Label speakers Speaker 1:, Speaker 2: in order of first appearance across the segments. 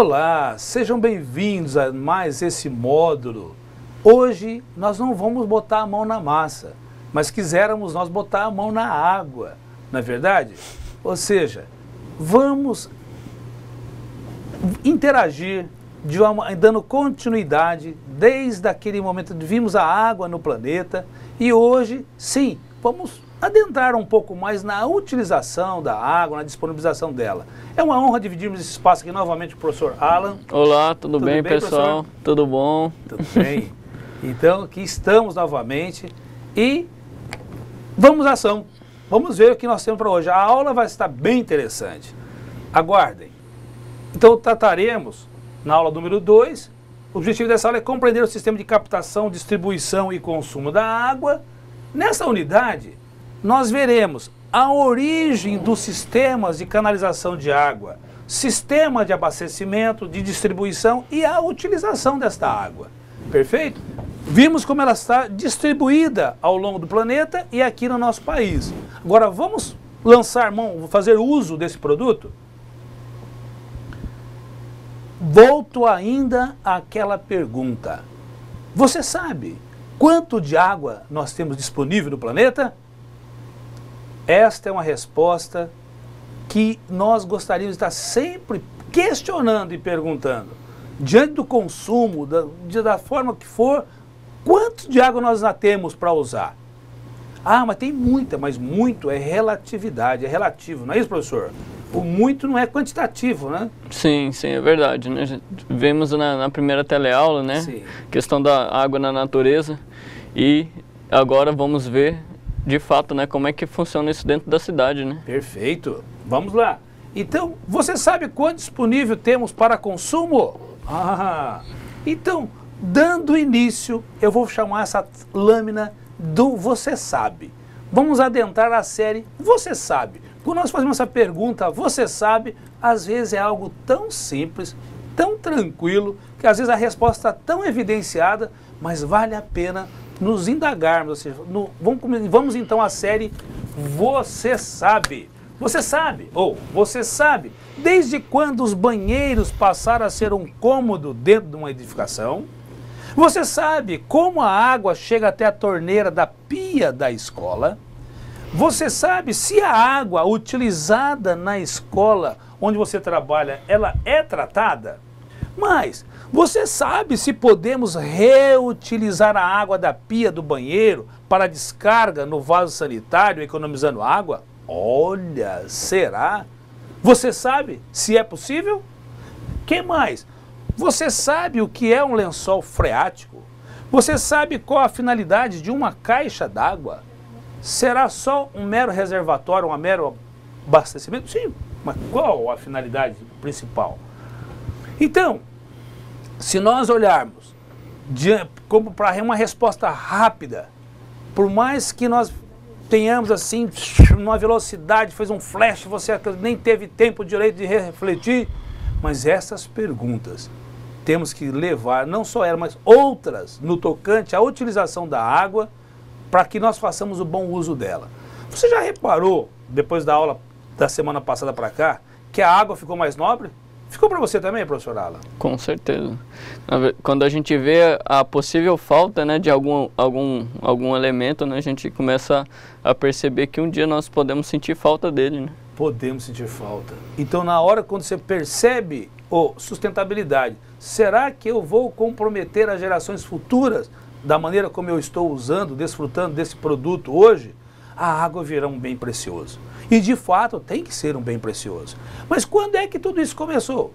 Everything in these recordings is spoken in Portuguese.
Speaker 1: Olá, sejam bem-vindos a mais esse módulo. Hoje nós não vamos botar a mão na massa, mas quiséramos nós botar a mão na água, não é verdade? Ou seja, vamos interagir, dando continuidade desde aquele momento que vimos a água no planeta e hoje, sim, vamos adentrar um pouco mais na utilização da água, na disponibilização dela. É uma honra dividirmos esse espaço aqui novamente com o professor Alan.
Speaker 2: Olá, tudo bem pessoal? Professor? Tudo bom?
Speaker 1: Tudo bem. Então, aqui estamos novamente e vamos à ação. Vamos ver o que nós temos para hoje. A aula vai estar bem interessante. Aguardem. Então, trataremos na aula número 2. O objetivo dessa aula é compreender o sistema de captação, distribuição e consumo da água. Nessa unidade, nós veremos a origem dos sistemas de canalização de água, sistema de abastecimento, de distribuição e a utilização desta água. Perfeito? Vimos como ela está distribuída ao longo do planeta e aqui no nosso país. Agora vamos lançar mão, fazer uso desse produto? Volto ainda àquela pergunta. Você sabe quanto de água nós temos disponível no planeta? Esta é uma resposta que nós gostaríamos de estar sempre questionando e perguntando. Diante do consumo, da forma que for, quanto de água nós já temos para usar? Ah, mas tem muita, mas muito é relatividade, é relativo, não é isso, professor? O muito não é quantitativo, né?
Speaker 2: Sim, é verdade, né? Vemos na primeira teleaula, né? Sim. Questão da água na natureza e agora vamos ver de fato, né, como é que funciona isso dentro da cidade, né?
Speaker 1: Perfeito. Vamos lá. Então, você sabe quanto disponível temos para consumo? Então, dando início, eu vou chamar essa lâmina do Você Sabe. Vamos adentrar a série Você Sabe. Quando nós fazemos essa pergunta, você sabe, às vezes é algo tão simples, tão tranquilo, que às vezes a resposta está tão evidenciada, mas vale a pena nos indagarmos, ou seja, vamos então à série Você Sabe. Você sabe, ou você sabe, desde quando os banheiros passaram a ser um cômodo dentro de uma edificação? Você sabe como a água chega até a torneira da pia da escola? Você sabe se a água utilizada na escola onde você trabalha, ela é tratada? Mas você sabe se podemos reutilizar a água da pia do banheiro para descarga no vaso sanitário, economizando água? Olha, será? Você sabe se é possível? Que mais? Você sabe o que é um lençol freático? Você sabe qual a finalidade de uma caixa d'água? Será só um mero reservatório, um mero abastecimento? Sim, mas qual a finalidade principal? Então, se nós olharmos como para uma resposta rápida, por mais que nós tenhamos assim, numa velocidade, fez um flash, você nem teve tempo direito de refletir, mas essas perguntas temos que levar, não só ela, mas outras, no tocante à utilização da água, para que nós façamos o bom uso dela. Você já reparou, depois da aula da semana passada para cá, que a água ficou mais nobre? Ficou para você também, professor Alan?
Speaker 2: Com certeza. Quando a gente vê a possível falta, né, de algum elemento, né, a gente começa a perceber que um dia nós podemos sentir falta dele, né?
Speaker 1: Podemos sentir falta. Então, na hora quando você percebe sustentabilidade, será que eu vou comprometer as gerações futuras da maneira como eu estou usando, desfrutando desse produto hoje? A água virá um bem precioso. E de fato tem que ser um bem precioso. Mas quando é que tudo isso começou?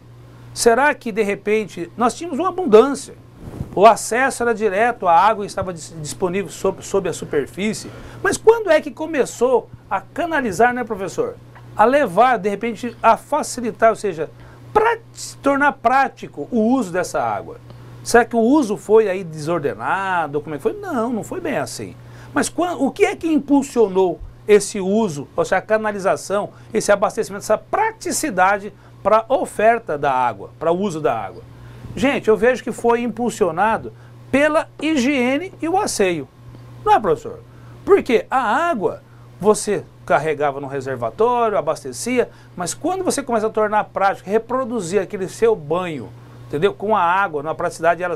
Speaker 1: Será que de repente nós tínhamos uma abundância? O acesso era direto, a água estava disponível sob a superfície. Mas quando é que começou a canalizar, né, professor? A levar, de repente, a facilitar, ou seja, para tornar prático o uso dessa água. Será que o uso foi aí desordenado? Como é que foi? Não, não foi bem assim. Mas o que é que impulsionou esse uso, ou seja, a canalização, esse abastecimento, essa praticidade para a oferta da água, para o uso da água? Gente, eu vejo que foi impulsionado pela higiene e o asseio. Não é, professor? Porque a água, você carregava no reservatório, abastecia, mas quando você começa a tornar prático, reproduzir aquele seu banho, entendeu? Com a água, na praticidade, ela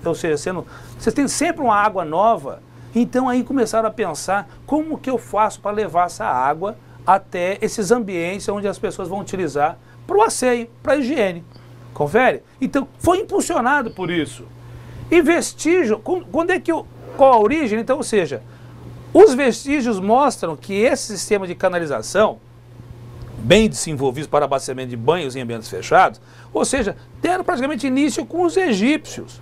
Speaker 1: ou seja, você tem sempre uma água nova, então aí começaram a pensar como que eu faço para levar essa água até esses ambientes onde as pessoas vão utilizar para o asseio, para a higiene. Confere? Então, foi impulsionado por isso. E vestígio, qual a origem? Então, ou seja, os vestígios mostram que esse sistema de canalização, bem desenvolvidos para abastecimento de banhos em ambientes fechados, ou seja, deram praticamente início com os egípcios,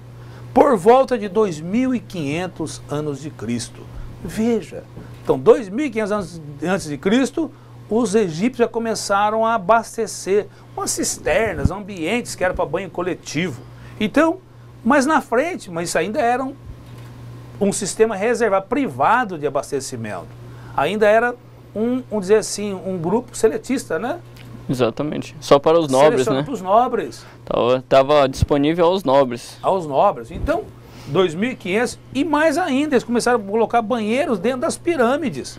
Speaker 1: por volta de 2.500 anos de Cristo. Veja, então 2.500 anos antes de Cristo, os egípcios já começaram a abastecer umas cisternas, ambientes que eram para banho coletivo. Então, mas na frente, mas isso ainda era um sistema reservado, privado de abastecimento. Ainda era vamos dizer assim, um grupo seletista, né?
Speaker 2: Exatamente. Só para os nobres, né?
Speaker 1: Para os nobres.
Speaker 2: Estava disponível aos nobres.
Speaker 1: Aos nobres. Então, 2.500 e mais ainda, eles começaram a colocar banheiros dentro das pirâmides.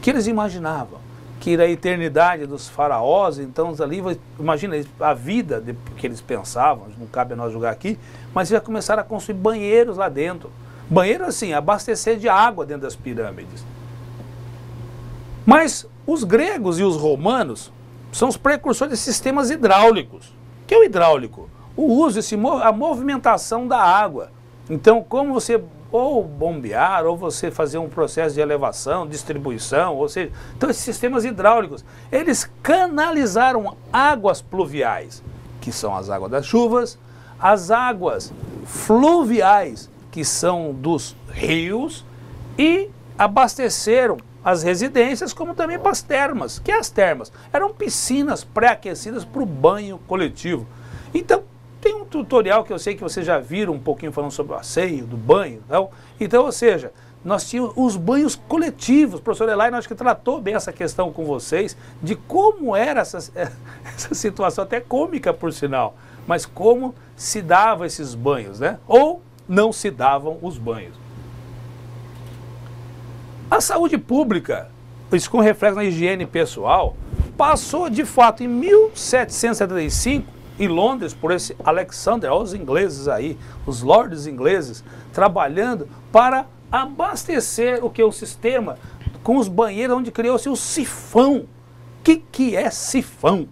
Speaker 1: Que eles imaginavam que da eternidade dos faraós, então ali, imagina a vida que eles pensavam, não cabe a nós julgar aqui, mas já começaram a construir banheiros lá dentro. Banheiro assim, abastecer de água dentro das pirâmides. Mas os gregos e os romanos são os precursores de sistemas hidráulicos. O que é o hidráulico? O uso, a movimentação da água. Então, como você ou bombear, ou você fazer um processo de elevação, distribuição, ou seja, então esses sistemas hidráulicos, eles canalizaram águas pluviais, que são as águas das chuvas, as águas fluviais, que são dos rios, e abasteceram as residências, como também para as termas. Que as termas? Eram piscinas pré-aquecidas para o banho coletivo. Então, tem um tutorial que eu sei que vocês já viram um pouquinho falando sobre o asseio, do banho. Não? Então, ou seja, nós tínhamos os banhos coletivos. O professor Elaine, acho que tratou bem essa questão com vocês, de como era essa situação, até cômica por sinal, mas como se davam esses banhos, né? Ou não se davam os banhos. A saúde pública, isso com reflexo na higiene pessoal, passou de fato em 1775, em Londres, por esse Alexander, olha os ingleses aí, os lords ingleses, trabalhando para abastecer o que é o sistema com os banheiros, onde criou-se o sifão. O que é sifão?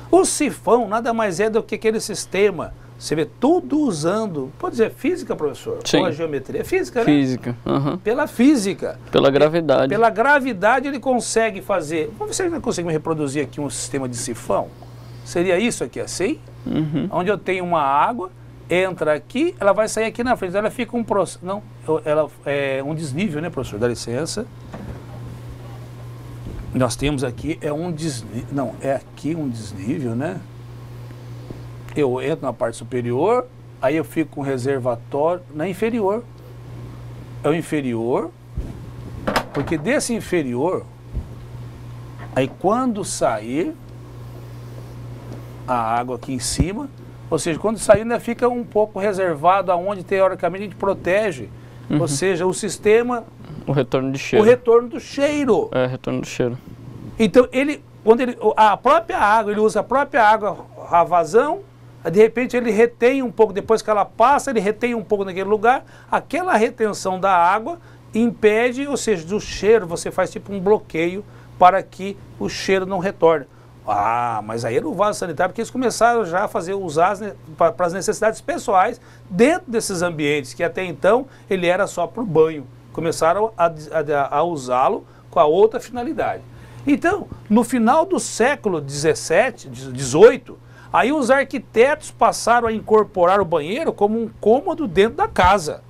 Speaker 1: O sifão nada mais é do que aquele sistema, você vê tudo usando, pode dizer física, professor?
Speaker 2: Sim.
Speaker 1: Ou a geometria? É física, né?
Speaker 2: Física. Uhum.
Speaker 1: Pela física.
Speaker 2: Pela gravidade.
Speaker 1: Pela gravidade ele consegue fazer, vamos ver se ele consegue reproduzir aqui um sistema de sifão. Seria isso aqui, assim?
Speaker 2: Uhum.
Speaker 1: Onde eu tenho uma água, entra aqui, ela vai sair aqui na frente. Ela fica um processo. Não, ela é um desnível, né, professor? Dá licença. Nós temos aqui, um desnível. Não, é aqui um desnível, né? Eu entro na parte superior, aí eu fico com o reservatório na inferior. É o inferior, porque desse inferior, aí quando sair a água aqui em cima, ou seja, quando sair ainda fica um pouco reservado aonde teoricamente a gente protege, ou seja, o sistema...
Speaker 2: O retorno de cheiro.
Speaker 1: O retorno do cheiro.
Speaker 2: É, retorno do cheiro.
Speaker 1: Então, a própria água, ele usa a própria água, a vazão, de repente ele retém um pouco, depois que ela passa, ele retém um pouco naquele lugar, aquela retenção da água impede, ou seja, do cheiro, você faz tipo um bloqueio para que o cheiro não retorne. Ah, mas aí era o vaso sanitário, porque eles começaram já a usar para as necessidades pessoais dentro desses ambientes, que até então ele era só para o banho. Começaram a usá-lo com a outra finalidade. Então, no final do século XVIII, aí os arquitetos passaram a incorporar o banheiro como um cômodo dentro da casa.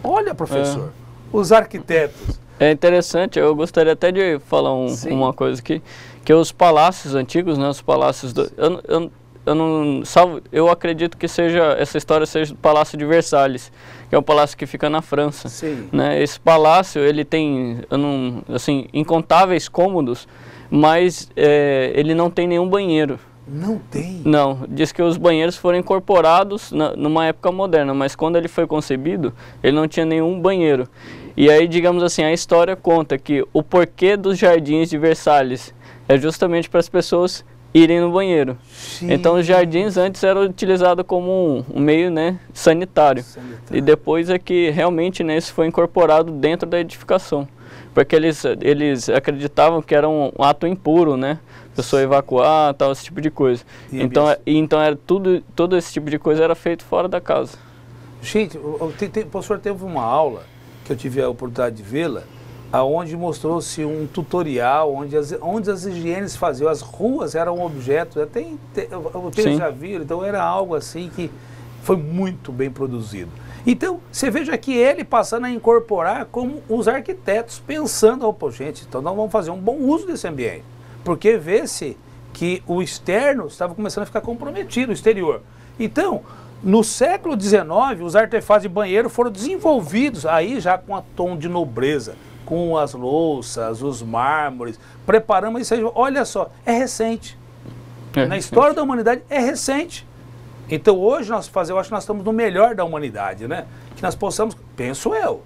Speaker 1: Olha, professor, os arquitetos.
Speaker 2: É interessante, eu gostaria até de falar uma coisa aqui, que os palácios antigos, né, os palácios eu acredito que essa história seja do Palácio de Versalhes, que é um palácio que fica na França.
Speaker 1: Sim.
Speaker 2: Né? Esse palácio, ele tem assim, incontáveis cômodos, mas ele não tem nenhum banheiro.
Speaker 1: Não tem?
Speaker 2: Não, diz que os banheiros foram incorporados numa época moderna, mas quando ele foi concebido, ele não tinha nenhum banheiro. E aí, digamos assim, a história conta que o porquê dos jardins de Versalhes é justamente para as pessoas irem no banheiro. Sim. Então os jardins antes eram utilizados como um meio, né, sanitário. E depois é que realmente, né, isso foi incorporado dentro da edificação. Porque eles acreditavam que era um ato impuro, né? A pessoa evacuar, tal, esse tipo de coisa. Então era todo esse tipo de coisa era feito fora da casa.
Speaker 1: Gente, o professor teve uma aula, que eu tive a oportunidade de vê-la, aonde mostrou-se um tutorial, onde as higienes faziam, as ruas eram objetos, vocês já viram, então era algo assim que foi muito bem produzido. Então, você veja que ele passando a incorporar como os arquitetos, pensando, opa, gente, então nós vamos fazer um bom uso desse ambiente, porque vê-se que o externo estava começando a ficar comprometido, o exterior. Então, no século XIX, os artefatos de banheiro foram desenvolvidos, aí já com a tom de nobreza, com as louças, os mármores, preparamos isso aí, olha só, é recente. Na história da humanidade é recente. Então hoje eu acho que nós estamos no melhor da humanidade, né? Que nós possamos, penso eu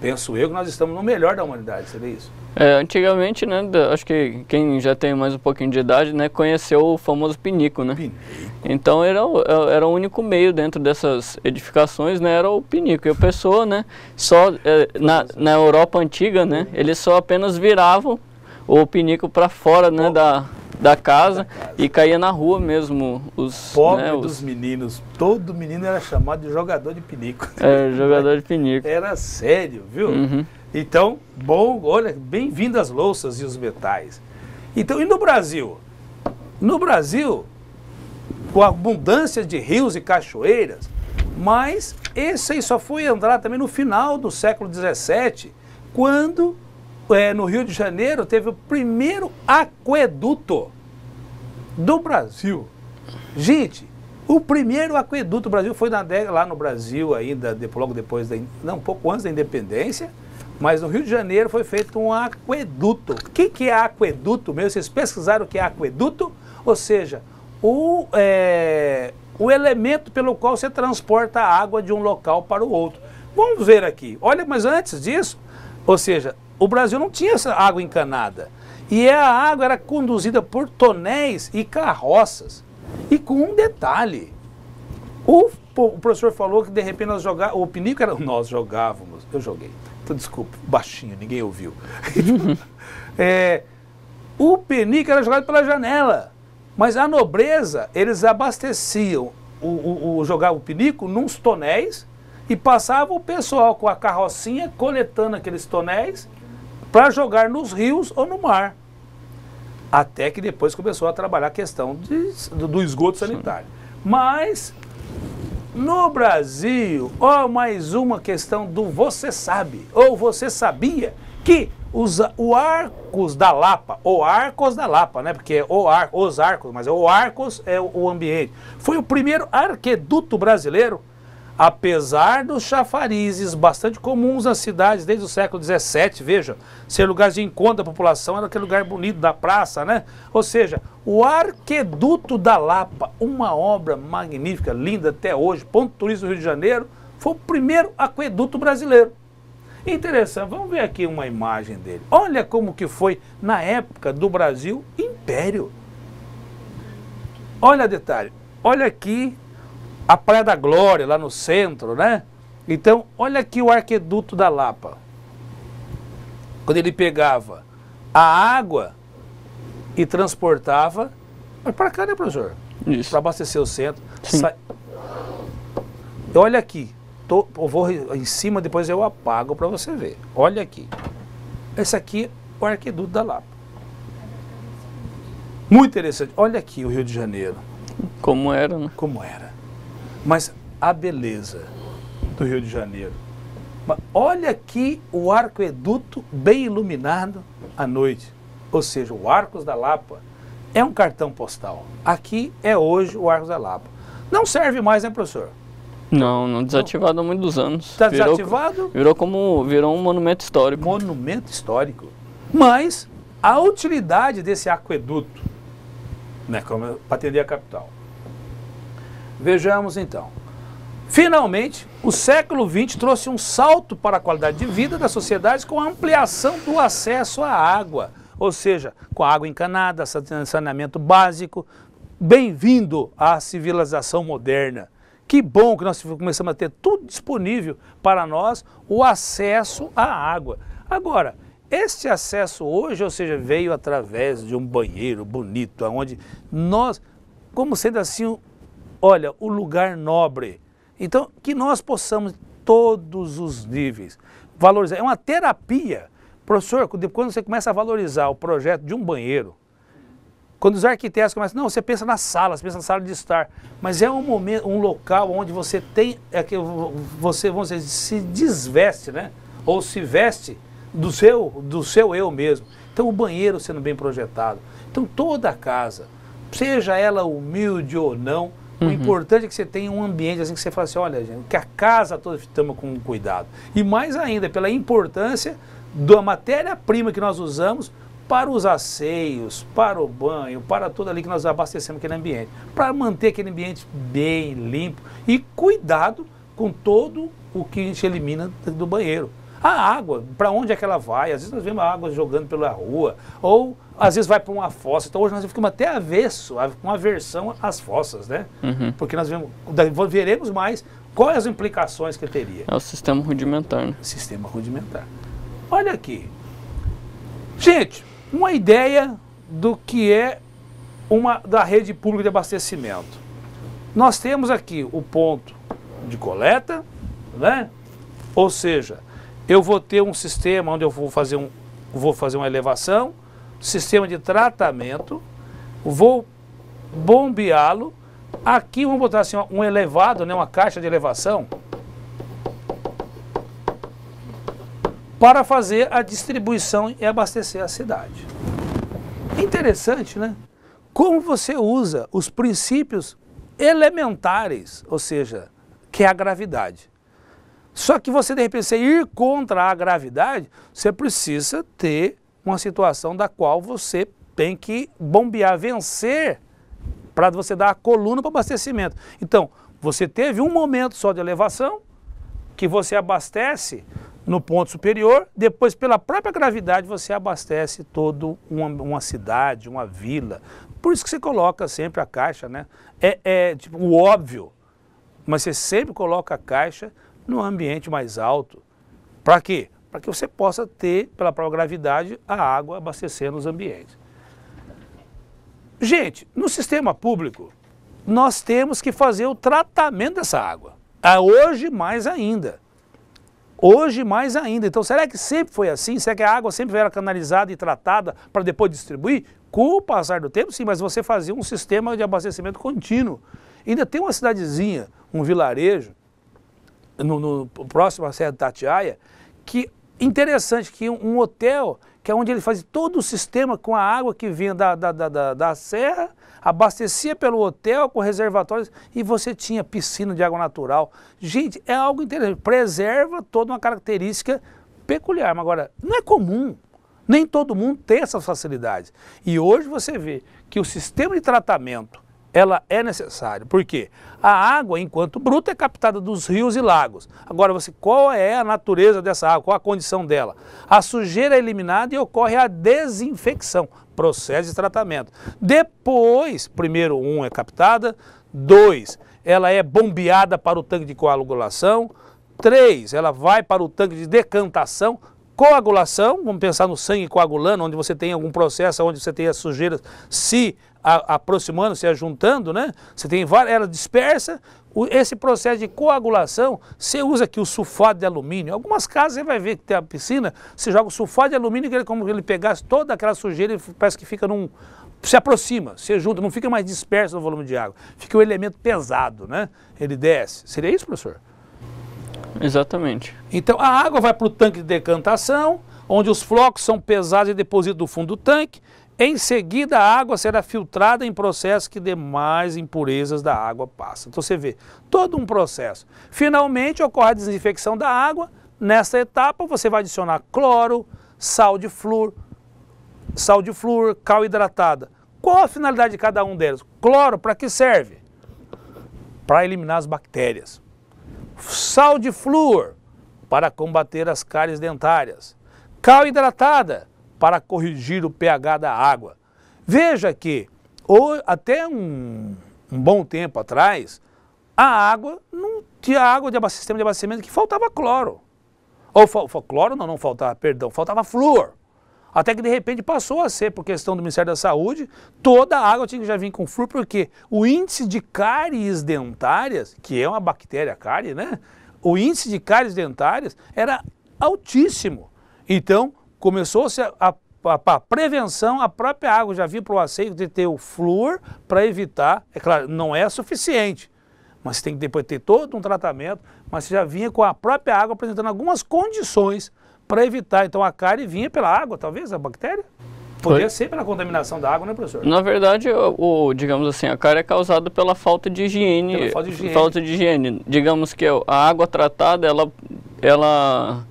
Speaker 1: que nós estamos no melhor da humanidade, seria isso?
Speaker 2: Antigamente, né, acho que quem já tem mais um pouquinho de idade, né, conheceu o famoso pinico, né? Pinico. Então era o único meio dentro dessas edificações, né, era o pinico. E a pessoa, né, só na Europa antiga, né, eles só apenas viravam o pinico para fora, né, da casa e caía na rua mesmo.
Speaker 1: Pobre dos meninos, todo menino era chamado de jogador de pinico.
Speaker 2: Jogador de pinico.
Speaker 1: Era sério, viu? Uhum. Então, bom, olha, bem-vindo as louças e os metais. Então, e no Brasil? No Brasil, com a abundância de rios e cachoeiras, mas esse aí só foi entrar também no final do século XVII, quando no Rio de Janeiro teve o primeiro aqueduto do Brasil. Gente, o primeiro aqueduto do Brasil foi lá no Brasil ainda, logo depois, um pouco antes da independência, mas no Rio de Janeiro foi feito um aqueduto. O que é aqueduto mesmo? Vocês pesquisaram o que é aqueduto? Ou seja, o elemento pelo qual você transporta a água de um local para o outro. Vamos ver aqui. Olha, mas antes disso, ou seja, o Brasil não tinha essa água encanada. E a água era conduzida por tonéis e carroças. E com um detalhe. O professor falou que de repente nós jogávamos, o pinico era, nós jogávamos, eu joguei. Então, desculpa, baixinho, ninguém ouviu. O pinico era jogado pela janela. Mas a nobreza, eles abasteciam, jogavam o pinico nos tonéis e passava o pessoal com a carrocinha coletando aqueles tonéis para jogar nos rios ou no mar. Até que depois começou a trabalhar a questão do esgoto sanitário. Mas, no Brasil, mais uma questão do você sabe, ou você sabia que os Arcos da Lapa, ou Arcos da Lapa, né? Porque é os Arcos, mas o Arcos é o ambiente. Foi o primeiro aqueduto brasileiro, apesar dos chafarizes bastante comuns nas cidades desde o século XVII, veja, ser lugares de encontro da população, era aquele lugar bonito da praça, né? Ou seja, o Aqueduto da Lapa, uma obra magnífica, linda até hoje, ponto turístico do Rio de Janeiro, foi o primeiro aqueduto brasileiro. Interessante, vamos ver aqui uma imagem dele. Olha como que foi na época do Brasil Império. Olha detalhe, olha aqui a Praia da Glória, lá no centro, né? Então, olha aqui o Aqueduto da Lapa. Quando ele pegava a água e transportava... Mas para cá, né, professor?
Speaker 2: Isso.
Speaker 1: Para abastecer o centro. Olha aqui. Eu vou em cima, depois eu apago para você ver. Olha aqui. Esse aqui é o Aqueduto da Lapa. Muito interessante. Olha aqui o Rio de Janeiro.
Speaker 2: Como era, né?
Speaker 1: Como era. Mas a beleza do Rio de Janeiro. Mas olha aqui o aqueduto bem iluminado à noite. Ou seja, o Arcos da Lapa é um cartão postal. Aqui é hoje o Arcos da Lapa. Não serve mais, né, professor?
Speaker 2: Não, desativado há muitos anos.
Speaker 1: Está desativado?
Speaker 2: Virou um monumento histórico.
Speaker 1: Monumento histórico. Mas a utilidade desse aqueduto, né, para atender a capital. Vejamos então. Finalmente, o século XX trouxe um salto para a qualidade de vida das sociedades com a ampliação do acesso à água, ou seja, com a água encanada, saneamento básico. Bem-vindo à civilização moderna. Que bom que nós começamos a ter tudo disponível para nós, o acesso à água. Agora, este acesso hoje, ou seja, veio através de um banheiro bonito, onde nós, como sendo assim, olha, o lugar nobre. Então, que nós possamos, todos os níveis, valorizar. É uma terapia. Professor, quando você começa a valorizar o projeto de um banheiro, quando os arquitetos começam, não, você pensa na sala, você pensa na sala de estar, mas é um momento, um local onde você tem, você, vamos dizer, se desveste, né? Ou se veste do seu eu mesmo. Então o banheiro sendo bem projetado. Então toda a casa, seja ela humilde ou não, o importante é que você tenha um ambiente assim que você fala assim, olha, gente, que a casa toda toma com cuidado. E mais ainda, pela importância da matéria-prima que nós usamos para os asseios, para o banho, para tudo ali que nós abastecemos aquele ambiente. Para manter aquele ambiente bem limpo e cuidado com todo o que a gente elimina do banheiro. A água, para onde é que ela vai? Às vezes nós vemos a água jogando pela rua, ou às vezes vai para uma fossa. Então hoje nós ficamos até avesso, com aversão às fossas, né? Porque nós veremos mais quais as implicações que teria.
Speaker 2: É o sistema rudimentar, né?
Speaker 1: Sistema rudimentar. Olha aqui. Gente, uma ideia do que é da rede pública de abastecimento. Nós temos aqui o ponto de coleta, né? Ou seja, eu vou ter um sistema onde eu vou fazer uma elevação, sistema de tratamento, vou bombeá-lo. Aqui vamos botar assim um elevado, né, uma caixa de elevação, para fazer a distribuição e abastecer a cidade. Interessante, né? Como você usa os princípios elementares, ou seja, que é a gravidade. Só que você, de repente, você ir contra a gravidade, você precisa ter uma situação da qual você tem que bombear, vencer, para você dar a coluna para abastecimento. Então, você teve um momento só de elevação, que você abastece no ponto superior, depois pela própria gravidade você abastece toda uma cidade, uma vila. Por isso que você coloca sempre a caixa, né? É tipo o óbvio, mas você sempre coloca a caixa no ambiente mais alto. Para quê? Para que você possa ter, pela própria gravidade, a água abastecendo os ambientes. Gente, no sistema público, nós temos que fazer o tratamento dessa água. Hoje mais ainda. Hoje mais ainda. Então será que sempre foi assim? Será que a água sempre era canalizada e tratada para depois distribuir? Com o passar do tempo, sim, mas você fazia um sistema de abastecimento contínuo. Ainda tem uma cidadezinha, um vilarejo, no próximo à Serra de Itatiaia, que interessante, que um hotel, que é onde ele fazia todo o sistema com a água que vinha da serra, abastecia pelo hotel com reservatórios e você tinha piscina de água natural. Gente, é algo interessante, preserva toda uma característica peculiar, mas agora não é comum, nem todo mundo tem essas facilidades. E hoje você vê que o sistema de tratamento, ela é necessária. Por quê? A água, enquanto bruta, é captada dos rios e lagos. Agora, qual é a natureza dessa água? Qual a condição dela? A sujeira é eliminada e ocorre a desinfecção, processo de tratamento. Depois, primeiro, é captada. 2, ela é bombeada para o tanque de coagulação. 3, ela vai para o tanque de decantação. Coagulação, vamos pensar no sangue coagulando, onde você tem algum processo, onde você tem as sujeiras se aproximando, se ajuntando, né? Você tem várias, ela dispersa. Esse processo de coagulação, você usa aqui o sulfato de alumínio. Algumas casas você vai ver que tem a piscina, você joga o sulfato de alumínio, que é como ele pegasse toda aquela sujeira e parece que fica se aproxima, se junta, não fica mais disperso no volume de água. Fica um elemento pesado, né? Ele desce. Seria isso, professor?
Speaker 2: Exatamente.
Speaker 1: Então a água vai para o tanque de decantação, onde os flocos são pesados e depositam no fundo do tanque. Em seguida a água será filtrada em processo que demais impurezas da água passam. Então você vê todo um processo. Finalmente ocorre a desinfecção da água. Nessa etapa você vai adicionar cloro, sal de flúor, cal hidratada. Qual a finalidade de cada um deles? Cloro para que serve? Para eliminar as bactérias. Sal de flúor, para combater as cáries dentárias. Cal hidratada, para corrigir o pH da água. Veja que até um bom tempo atrás, a água não tinha água de sistema de abastecimento que faltava cloro. Ou cloro não faltava, perdão, faltava flúor. Até que de repente passou a ser, por questão do Ministério da Saúde, toda a água tinha que já vir com flúor, porque o índice de cáries dentárias, que é uma bactéria cárie, né? O índice de cáries dentárias era altíssimo. Então, começou-se a prevenção, a própria água já vinha para o asseio de ter o flúor para evitar, é claro, não é suficiente, mas tem que depois ter todo um tratamento, mas já vinha com a própria água apresentando algumas condições para evitar. Então a cárie vinha pela água, talvez, a bactéria? Poderia ser pela contaminação da água, né, professor?
Speaker 2: Na verdade, digamos assim, a cárie é causada pela falta de higiene. Pela falta de higiene. Digamos que a água tratada, ela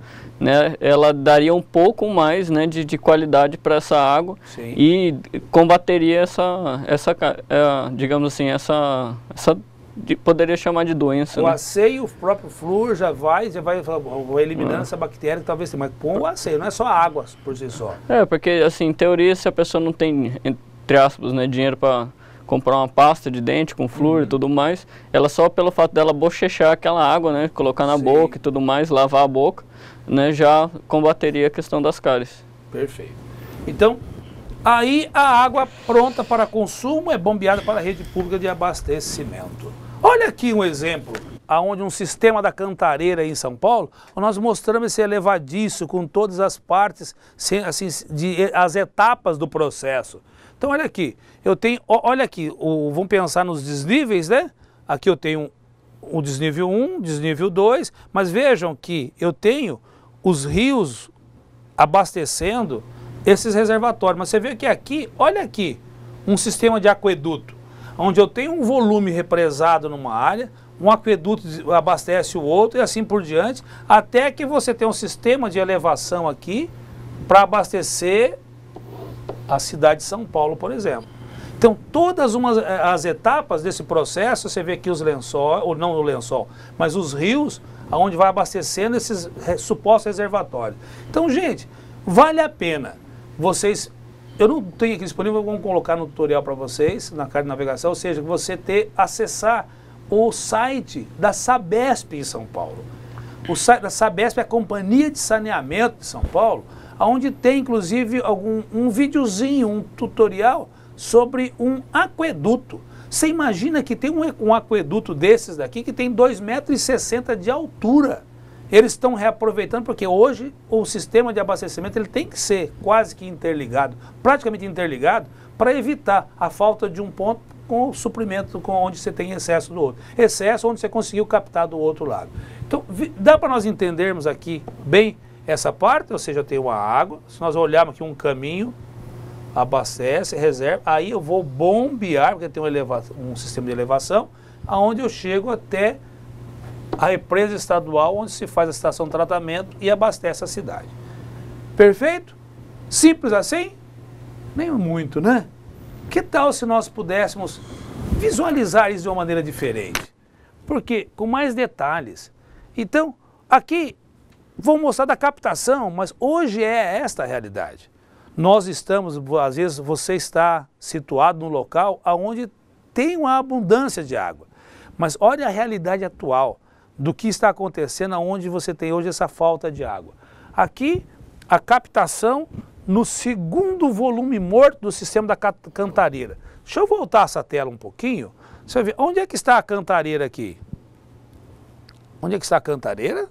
Speaker 2: daria um pouco mais, né, de qualidade para essa água. Sim. E combateria digamos assim, poderia chamar de doença.
Speaker 1: O
Speaker 2: né?
Speaker 1: asseio, o próprio flúor já vai eliminando essa bactéria que talvez tenha, mas com o asseio, não é só a água por si só.
Speaker 2: Porque assim, em teoria, se a pessoa não tem, entre aspas, né, dinheiro para comprar uma pasta de dente com flúor e tudo mais, ela só pelo fato dela bochechar aquela água, né, colocar na boca e tudo mais, lavar a boca, né, já combateria a questão das cáries.
Speaker 1: Perfeito. Então, aí a água pronta para consumo é bombeada para a rede pública de abastecimento. Olha aqui um exemplo, onde um sistema da Cantareira em São Paulo, nós mostramos esse elevadiço com todas as partes, assim, as etapas do processo. Então olha aqui, olha aqui, vamos pensar nos desníveis, né? Aqui eu tenho o desnível 1, desnível 2, mas vejam que eu tenho os rios abastecendo esses reservatórios. Mas você vê que aqui, olha aqui, um sistema de aqueduto, onde eu tenho um volume represado numa área, um aqueduto abastece o outro e assim por diante, até que você tem um sistema de elevação aqui para abastecer a cidade de São Paulo, por exemplo. Então, todas as etapas desse processo, você vê aqui os lençóis, ou não o lençol, mas os rios, onde vai abastecendo esses supostos reservatórios. Então, gente, vale a pena vocês... Eu não tenho aqui disponível, vamos colocar no tutorial para vocês, na carta de navegação, ou seja, você acessar o site da Sabesp em São Paulo. O site da Sabesp é a Companhia de Saneamento de São Paulo, onde tem inclusive um videozinho, um tutorial sobre um aqueduto. Você imagina que tem um aqueduto desses daqui que tem 2,60 m de altura. Eles estão reaproveitando porque hoje o sistema de abastecimento ele tem que ser quase que interligado, praticamente interligado, para evitar a falta de um ponto com o suprimento com onde você tem excesso do outro. Excesso onde você conseguiu captar do outro lado. Então, dá para nós entendermos aqui bem essa parte, ou seja, eu tenho a água, se nós olharmos aqui um caminho, abastece, reserva, aí eu vou bombear, porque tem um sistema de elevação, aonde eu chego até a represa estadual, onde se faz a estação de tratamento e abastece a cidade. Perfeito? Simples assim? Nem muito, né? Que tal se nós pudéssemos visualizar isso de uma maneira diferente? Porque com mais detalhes. Então, aqui vou mostrar da captação, mas hoje é esta a realidade. Nós estamos, às vezes você está situado num local onde tem uma abundância de água. Mas olha a realidade atual do que está acontecendo onde você tem hoje essa falta de água. Aqui, a captação no segundo volume morto do sistema da Cantareira. Deixa eu voltar essa tela um pouquinho. Você vai ver, onde é que está a Cantareira aqui? Onde é que está a Cantareira?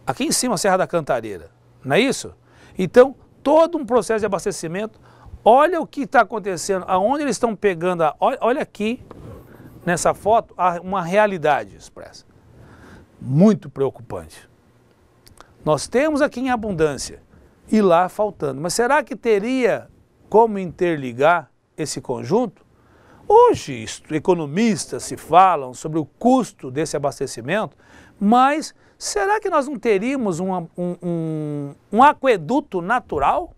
Speaker 1: Aqui em cima, a Serra da Cantareira. Não é isso? Então, todo um processo de abastecimento, olha o que está acontecendo, aonde eles estão pegando, olha aqui, nessa foto, uma realidade expressa. Muito preocupante. Nós temos aqui em abundância e lá faltando. Mas será que teria como interligar esse conjunto? Hoje, economistas se falam sobre o custo desse abastecimento, mas será que nós não teríamos um aqueduto natural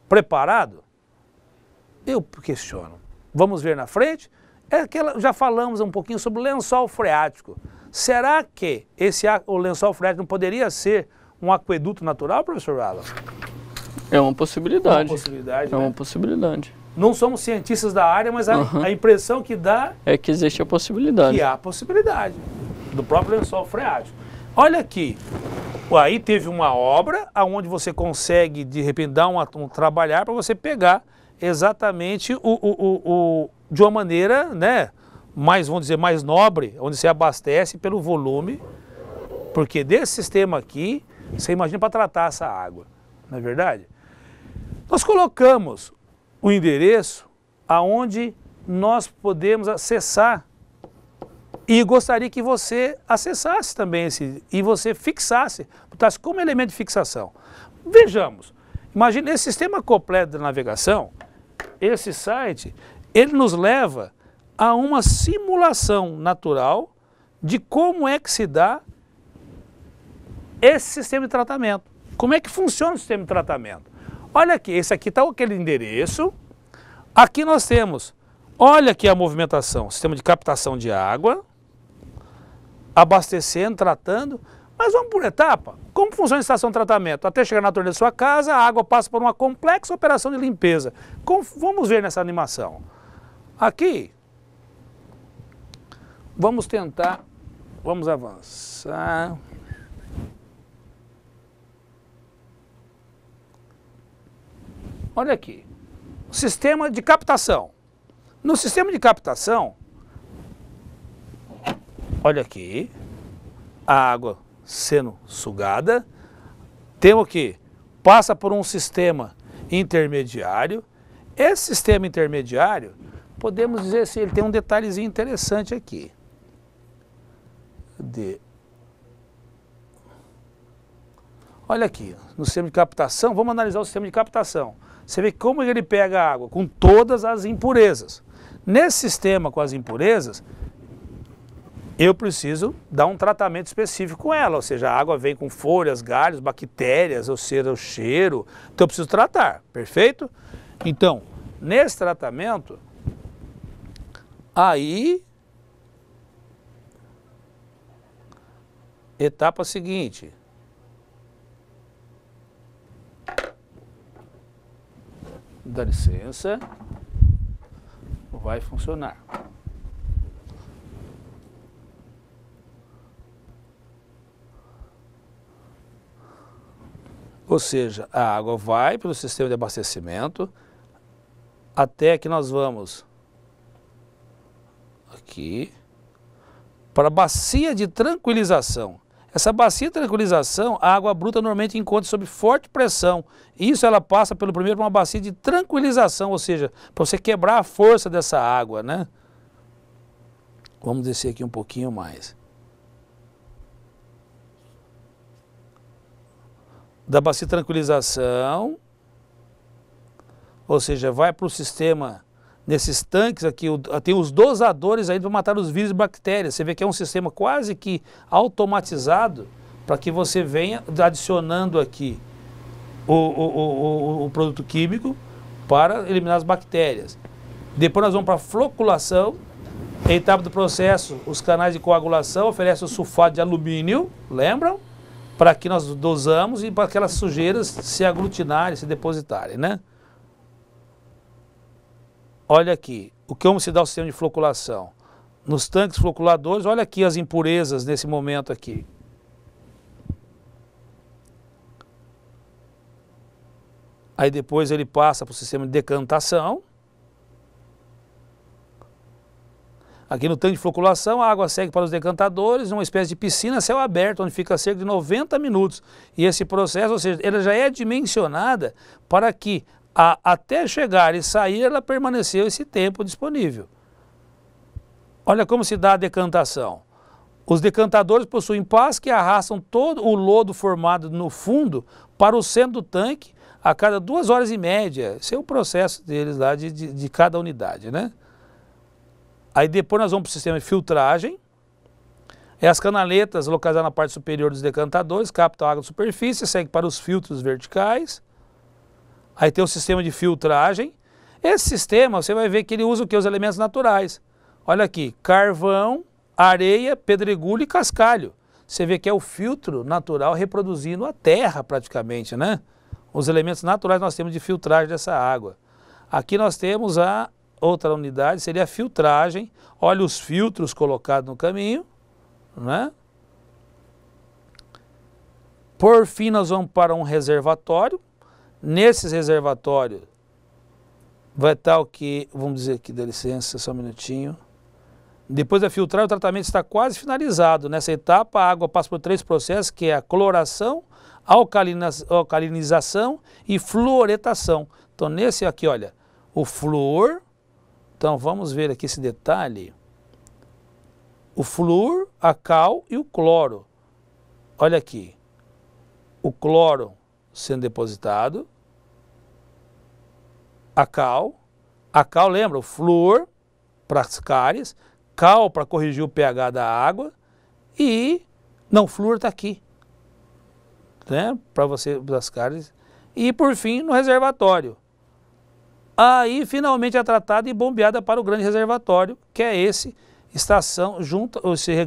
Speaker 1: preparado? Eu questiono. Vamos ver na frente. Já falamos um pouquinho sobre o lençol freático. Será que o lençol freático não poderia ser um aqueduto natural, professor Alan?
Speaker 2: É uma possibilidade.
Speaker 1: É
Speaker 2: uma possibilidade.
Speaker 1: Não somos cientistas da área, mas a impressão que dá...
Speaker 2: é que existe a possibilidade.
Speaker 1: Que há a possibilidade do próprio lençol freático. Olha aqui, aí teve uma obra onde você consegue, de repente, dar um trabalhar para você pegar exatamente de uma maneira, né, mais, vamos dizer, mais nobre, onde você abastece pelo volume, porque desse sistema aqui, você imagina para tratar essa água, não é verdade? Nós colocamos o endereço aonde nós podemos acessar e gostaria que você acessasse também e você fixasse, botasse como elemento de fixação. Vejamos, imagine esse sistema completo de navegação, esse site, ele nos leva a uma simulação natural de como é que se dá esse sistema de tratamento. Como é que funciona o sistema de tratamento? Olha aqui, esse aqui está aquele endereço, aqui nós temos, olha aqui a movimentação, sistema de captação de água, abastecendo, tratando, mas vamos por etapa. Como funciona a estação de tratamento? Até chegar na torneira da sua casa, a água passa por uma complexa operação de limpeza. Vamos ver nessa animação. Aqui, vamos avançar. Olha aqui, o sistema de captação. No sistema de captação, olha aqui, a água sendo sugada, temos que passa por um sistema intermediário. Esse sistema intermediário, podemos dizer assim, ele tem um detalhezinho interessante aqui. Olha aqui, no sistema de captação, vamos analisar o sistema de captação. Você vê como ele pega a água com todas as impurezas. Nesse sistema com as impurezas, eu preciso dar um tratamento específico com ela, ou seja, a água vem com folhas, galhos, bactérias, ou seja, o cheiro, então eu preciso tratar, perfeito? Então, nesse tratamento, aí, etapa seguinte, dá licença, vai funcionar. Ou seja, a água vai pelo sistema de abastecimento até que nós vamos aqui para a bacia de tranquilização. Essa bacia de tranquilização, a água bruta normalmente encontra sob forte pressão. Isso ela passa primeiro por uma bacia de tranquilização, ou seja, para você quebrar a força dessa água, né? Vamos descer aqui um pouquinho mais. Da bacia de tranquilização, ou seja, vai para o sistema, nesses tanques aqui, tem os dosadores aí para matar os vírus e bactérias. Você vê que é um sistema quase que automatizado para que você venha adicionando aqui o produto químico para eliminar as bactérias. Depois nós vamos para a floculação. Etapa do processo, os canais de coagulação oferecem o sulfato de alumínio, lembram? Para que nós dosamos e para aquelas sujeiras se aglutinarem, se depositarem, né? Olha aqui, como se dá o sistema de floculação. Nos tanques floculadores, olha aqui as impurezas nesse momento aqui. Aí depois ele passa para o sistema de decantação. Aqui no tanque de floculação, a água segue para os decantadores, uma espécie de piscina a céu aberto, onde fica cerca de 90 minutos. E esse processo, ou seja, ela já é dimensionada para que até chegar e sair, ela permaneceu esse tempo disponível. Olha como se dá a decantação. Os decantadores possuem pás que arrastam todo o lodo formado no fundo para o centro do tanque a cada 2 horas e média. Esse é o processo deles lá de cada unidade, né? Aí depois nós vamos para o sistema de filtragem. As canaletas localizadas na parte superior dos decantadores captam a água de superfície, segue para os filtros verticais. Aí tem o sistema de filtragem. Esse sistema, você vai ver que ele usa o quê? Os elementos naturais. Olha aqui, carvão, areia, pedregulho e cascalho. Você vê que é o filtro natural reproduzindo a terra praticamente, né? Os elementos naturais nós temos de filtragem dessa água. Aqui nós temos a outra unidade, seria a filtragem. Olha os filtros colocados no caminho, né? Por fim, nós vamos para um reservatório. Nesses reservatórios vai estar o que, vamos dizer aqui, dá licença, só um minutinho. Depois da filtragem, o tratamento está quase finalizado. Nessa etapa, a água passa por 3 processos, que é a cloração, alcalinização e fluoretação. Então, nesse aqui, olha, o flúor. Então, vamos ver aqui esse detalhe. O flúor, a cal e o cloro. Olha aqui. O cloro sendo depositado. A cal, lembra, o flúor para as cáries, cal para corrigir o pH da água e, não, o flúor está aqui, né, para você, das cáries. E por fim, no reservatório. Aí finalmente é tratada e bombeada para o grande reservatório, que é esse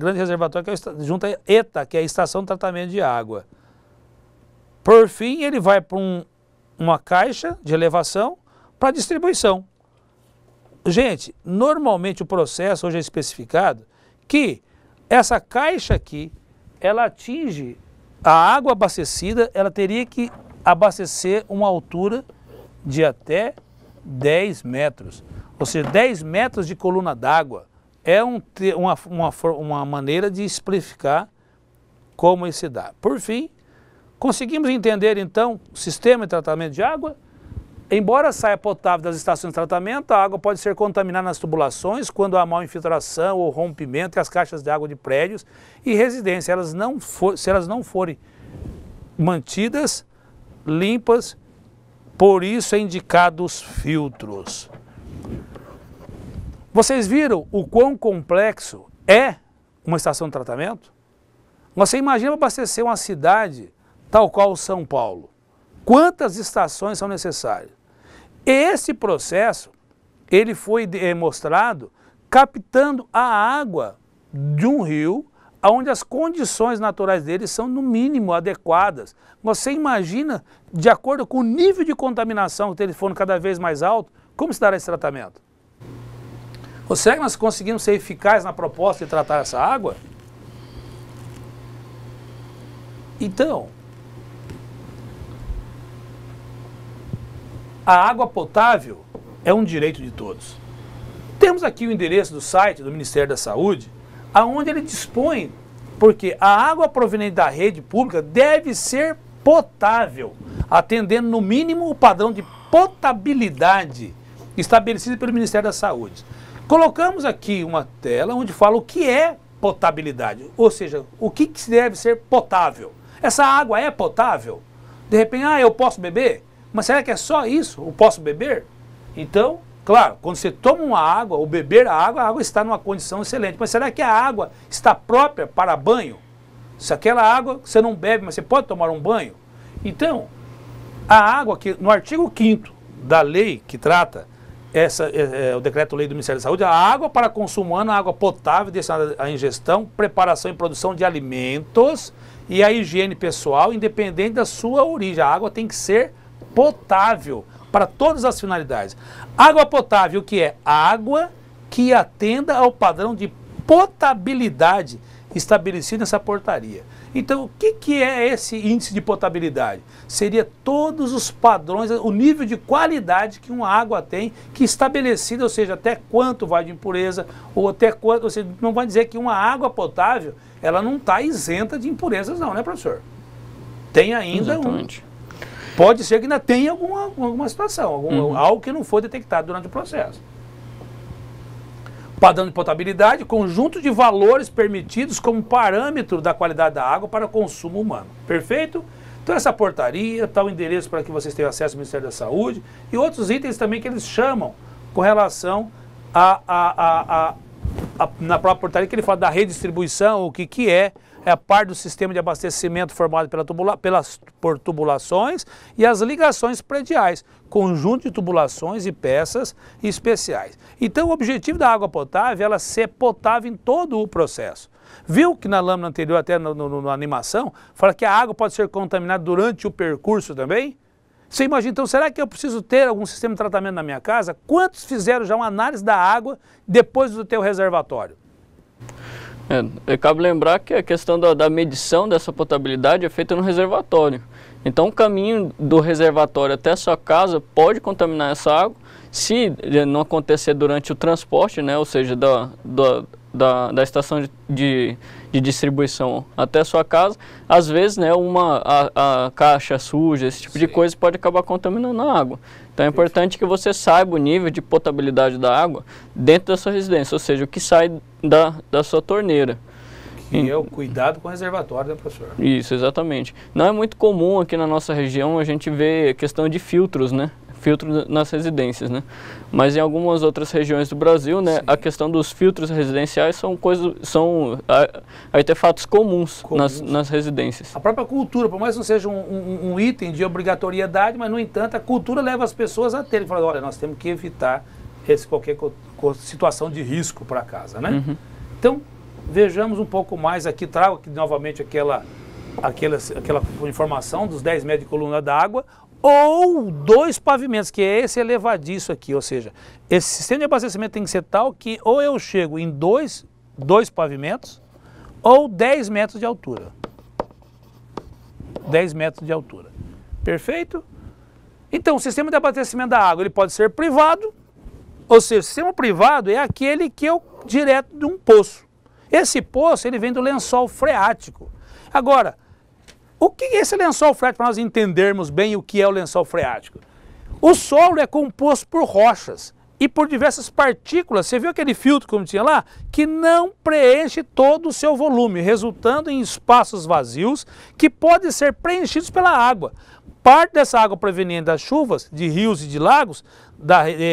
Speaker 1: grande reservatório que é junto a ETA, que é a Estação de Tratamento de Água. Por fim, ele vai para uma caixa de elevação para distribuição. Gente, normalmente o processo hoje é especificado que essa caixa aqui, ela atinge a água abastecida, ela teria que abastecer uma altura de até 10 metros. Ou seja, 10 metros de coluna d'água. É uma maneira de explicar como isso se dá. Por fim, conseguimos entender então o sistema de tratamento de água. Embora saia potável das estações de tratamento, a água pode ser contaminada nas tubulações quando há mal infiltração ou rompimento e as caixas de água de prédios e residências. Se elas não forem mantidas limpas, por isso é indicado os filtros. Vocês viram o quão complexo é uma estação de tratamento? Você imagina abastecer uma cidade tal qual São Paulo. Quantas estações são necessárias? Esse processo, ele foi mostrado captando a água de um rio, onde as condições naturais dele são, no mínimo, adequadas. Você imagina, de acordo com o nível de contaminação que eles foram cada vez mais alto, como se dará esse tratamento? Ou será que nós conseguimos ser eficazes na proposta de tratar essa água? Então, a água potável é um direito de todos. Temos aqui o endereço do site do Ministério da Saúde, aonde ele dispõe, porque a água proveniente da rede pública deve ser potável, atendendo no mínimo o padrão de potabilidade estabelecido pelo Ministério da Saúde. Colocamos aqui uma tela onde fala o que é potabilidade, ou seja, o que deve ser potável. Essa água é potável? De repente, eu posso beber? Mas será que é só isso? Eu posso beber? Então, claro, quando você toma uma água, ou beber a água está numa condição excelente. Mas será que a água está própria para banho? Se aquela água você não bebe, mas você pode tomar um banho? Então, a água que no artigo 5º da lei que trata o decreto-lei do Ministério da Saúde, a água para consumo humano, a água potável destinada à ingestão, preparação e produção de alimentos e a higiene pessoal, independente da sua origem. A água tem que ser potável para todas as finalidades. Água potável, que é água que atenda ao padrão de potabilidade estabelecido nessa portaria. Então, o que é esse índice de potabilidade? Seria todos os padrões, o nível de qualidade que uma água tem, que é estabelecido, ou seja, até quanto vai de impureza, ou até quanto, ou seja, não vai dizer que uma água potável, ela não está isenta de impurezas não, né, professor? Tem ainda pode ser que ainda tenha alguma situação, algo que não foi detectado durante o processo. Padrão de potabilidade, conjunto de valores permitidos como parâmetro da qualidade da água para consumo humano. Perfeito? Então essa portaria, está o endereço para que vocês tenham acesso ao Ministério da Saúde e outros itens também que eles chamam com relação na própria portaria, que ele fala da redistribuição, o que é é a parte do sistema de abastecimento formado por tubulações e as ligações prediais, conjunto de tubulações e peças especiais. Então o objetivo da água potável é ela ser potável em todo o processo. Viu que na lâmina anterior, até na animação, fala que a água pode ser contaminada durante o percurso também? Você imagina, então, será que eu preciso ter algum sistema de tratamento na minha casa? Quantos fizeram já uma análise da água depois do teu reservatório?
Speaker 2: Cabe lembrar que a questão da medição dessa potabilidade é feita no reservatório. Então o caminho do reservatório até a sua casa pode contaminar essa água, se não acontecer durante o transporte, né, ou seja, da estação de distribuição até a sua casa. Às vezes, né, a caixa suja, esse tipo de coisa pode acabar contaminando a água. Então é importante que você saiba o nível de potabilidade da água dentro da sua residência, ou seja, o que sai da sua torneira.
Speaker 1: E é o cuidado com o reservatório, né, professor?
Speaker 2: Isso, exatamente. Não é muito comum aqui na nossa região a gente ver questão de filtros, né? Filtros nas residências, né? Mas em algumas outras regiões do Brasil, né, a questão dos filtros residenciais são artefatos comuns nas residências.
Speaker 1: A própria cultura, por mais que não seja um item de obrigatoriedade, mas no entanto a cultura leva as pessoas a terem, falar, olha, nós temos que evitar qualquer situação de risco para casa, né? Uhum. Então, vejamos um pouco mais aqui, trago aqui novamente aquela informação dos 10 metros de coluna d'água, ou 2 pavimentos, que é esse elevadiço aqui, ou seja, esse sistema de abastecimento tem que ser tal que ou eu chego em dois pavimentos ou 10 metros de altura. 10 metros de altura. Perfeito? Então, o sistema de abastecimento da água ele pode ser privado, ou seja, o sistema privado é aquele que é direto de um poço. Esse poço ele vem do lençol freático. Agora, o que é esse lençol freático, para nós entendermos bem o que é o lençol freático? O solo é composto por rochas e por diversas partículas. Você viu aquele filtro como tinha lá? Que não preenche todo o seu volume, resultando em espaços vazios que podem ser preenchidos pela água. Parte dessa água proveniente das chuvas, de rios e de lagos,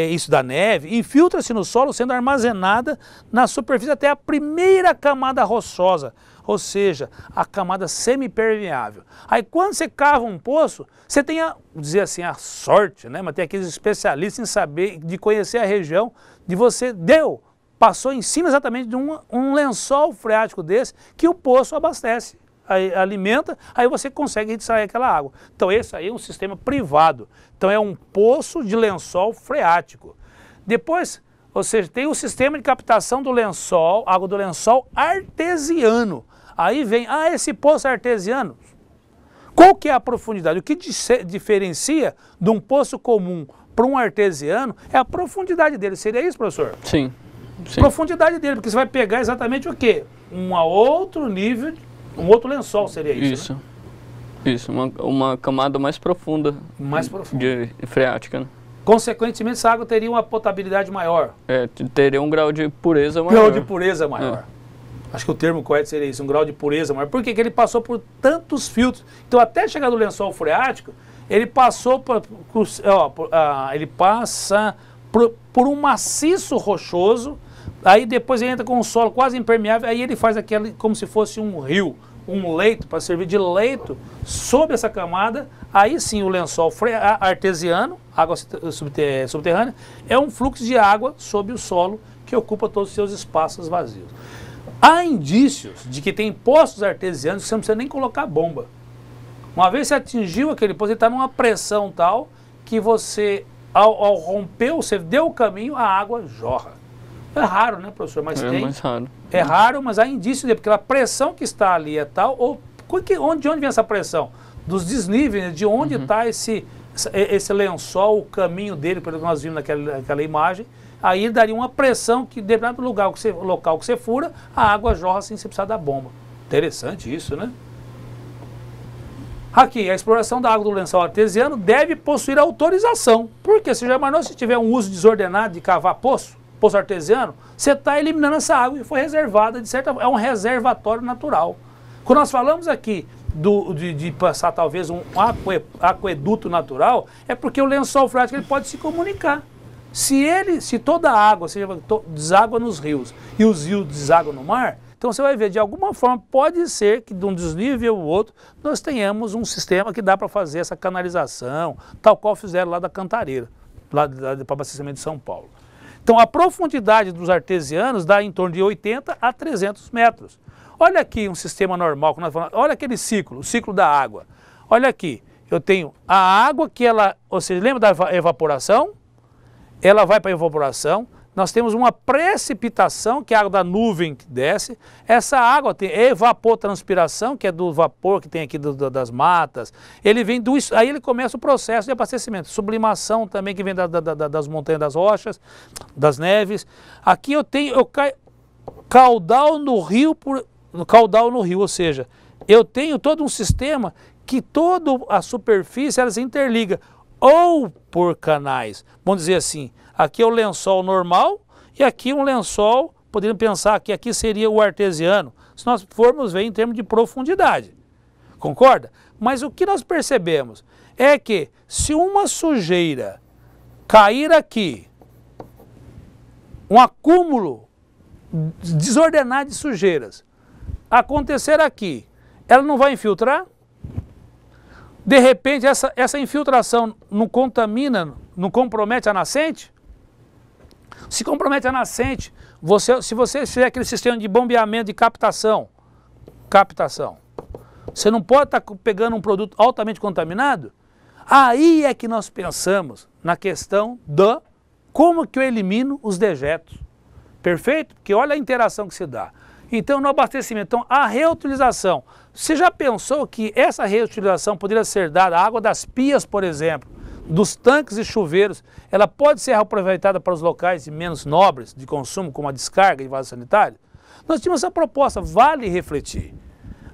Speaker 1: isso da neve, infiltra-se no solo, sendo armazenada na superfície até a primeira camada rochosa, ou seja, a camada semipermeável. Aí quando você cava um poço, você tem dizer assim, a sorte, né? Mas tem aqueles especialistas em saber, de conhecer a região, passou em cima exatamente de um lençol freático desse, que o poço abastece. Aí alimenta, aí você consegue extrair aquela água. Então esse aí é um sistema privado. Então é um poço de lençol freático. Depois, ou seja, tem o sistema de captação do lençol, água do lençol artesiano. Aí vem, esse poço artesiano, qual que é a profundidade? O que diferencia de um poço comum para um artesiano é a profundidade dele. Seria isso, professor?
Speaker 2: Sim.
Speaker 1: Profundidade dele, porque você vai pegar exatamente o quê? Um outro nível, um outro lençol seria isso, né?
Speaker 2: Isso, uma camada mais profunda. De freática, né?
Speaker 1: Consequentemente, essa água teria uma potabilidade maior.
Speaker 2: Teria um grau de pureza maior.
Speaker 1: Grau de pureza maior. Acho que o termo correto seria isso, um grau de pureza maior. Por quê? Porque ele passou por tantos filtros. Então, até chegar no lençol freático, ele passou ele passa por um maciço rochoso, aí depois ele entra com um solo quase impermeável, aí ele faz aquele como se fosse um rio, um leito, para servir de leito sobre essa camada. Aí sim o lençol artesiano, água subterrânea, é um fluxo de água sob o solo que ocupa todos os seus espaços vazios. Há indícios de que tem poços artesianos que você não precisa nem colocar bomba. Uma vez você atingiu aquele poço, ele está numa pressão tal que você, ao romper, você deu o caminho, a água jorra. É raro, né, professor? Mas tem.
Speaker 2: Mais raro.
Speaker 1: É raro, mas há indícios dele, porque a pressão que está ali é tal. De onde vem essa pressão? Dos desníveis, de onde está esse lençol, o caminho dele, pelo que nós vimos naquela imagem. Aí daria uma pressão que, dependendo do local que você fura, a água jorra sem você precisar da bomba. Interessante isso, né? Aqui, a exploração da água do lençol artesiano deve possuir autorização. Porque se já imaginou se tiver um uso desordenado de cavar poço artesiano, você está eliminando essa água e foi reservada, de certa forma, é um reservatório natural. Quando nós falamos aqui de passar talvez um aqueduto natural, é porque o lençol freático ele pode se comunicar. Se toda a água deságua nos rios e os rios deságuam no mar, Então você vai ver, de alguma forma, pode ser que de um desnível ou outro, nós tenhamos um sistema que dá para fazer essa canalização, tal qual fizeram lá da Cantareira, lá para abastecimento de São Paulo. Então a profundidade dos artesianos dá em torno de 80 a 300 metros. Olha aqui um sistema normal, olha aquele ciclo, o ciclo da água. Olha aqui, eu tenho a água que ela, você lembra da evaporação? Ela vai para a evaporação, nós temos uma precipitação, que é a água da nuvem que desce. Essa água tem evapotranspiração, que é do vapor que tem aqui das matas. Ele vem aí ele começa o processo de abastecimento. Sublimação também, que vem das montanhas, das rochas, das neves. Aqui eu caio caudal no rio, ou seja, eu tenho todo um sistema que toda a superfície ela se interliga, ou por canais, vamos dizer assim, aqui é o lençol normal e aqui um lençol, poderíamos pensar que aqui seria o artesiano, se nós formos ver em termos de profundidade, concorda? Mas o que nós percebemos é que se uma sujeira cair aqui, um acúmulo desordenado de sujeiras, acontecer aqui, ela não vai infiltrar? De repente, essa infiltração não contamina, não compromete a nascente? Se compromete a nascente, se você fizer aquele sistema de bombeamento, de captação, você não pode estar pegando um produto altamente contaminado? Aí é que nós pensamos na questão de como que eu elimino os dejetos. Perfeito? Porque olha a interação que se dá. Então, no abastecimento, então, a reutilização. Você já pensou que essa reutilização poderia ser dada, a água das pias, por exemplo, dos tanques e chuveiros, ela pode ser aproveitada para os locais menos nobres de consumo, como a descarga de vaso sanitário? Nós tínhamos essa proposta, vale refletir.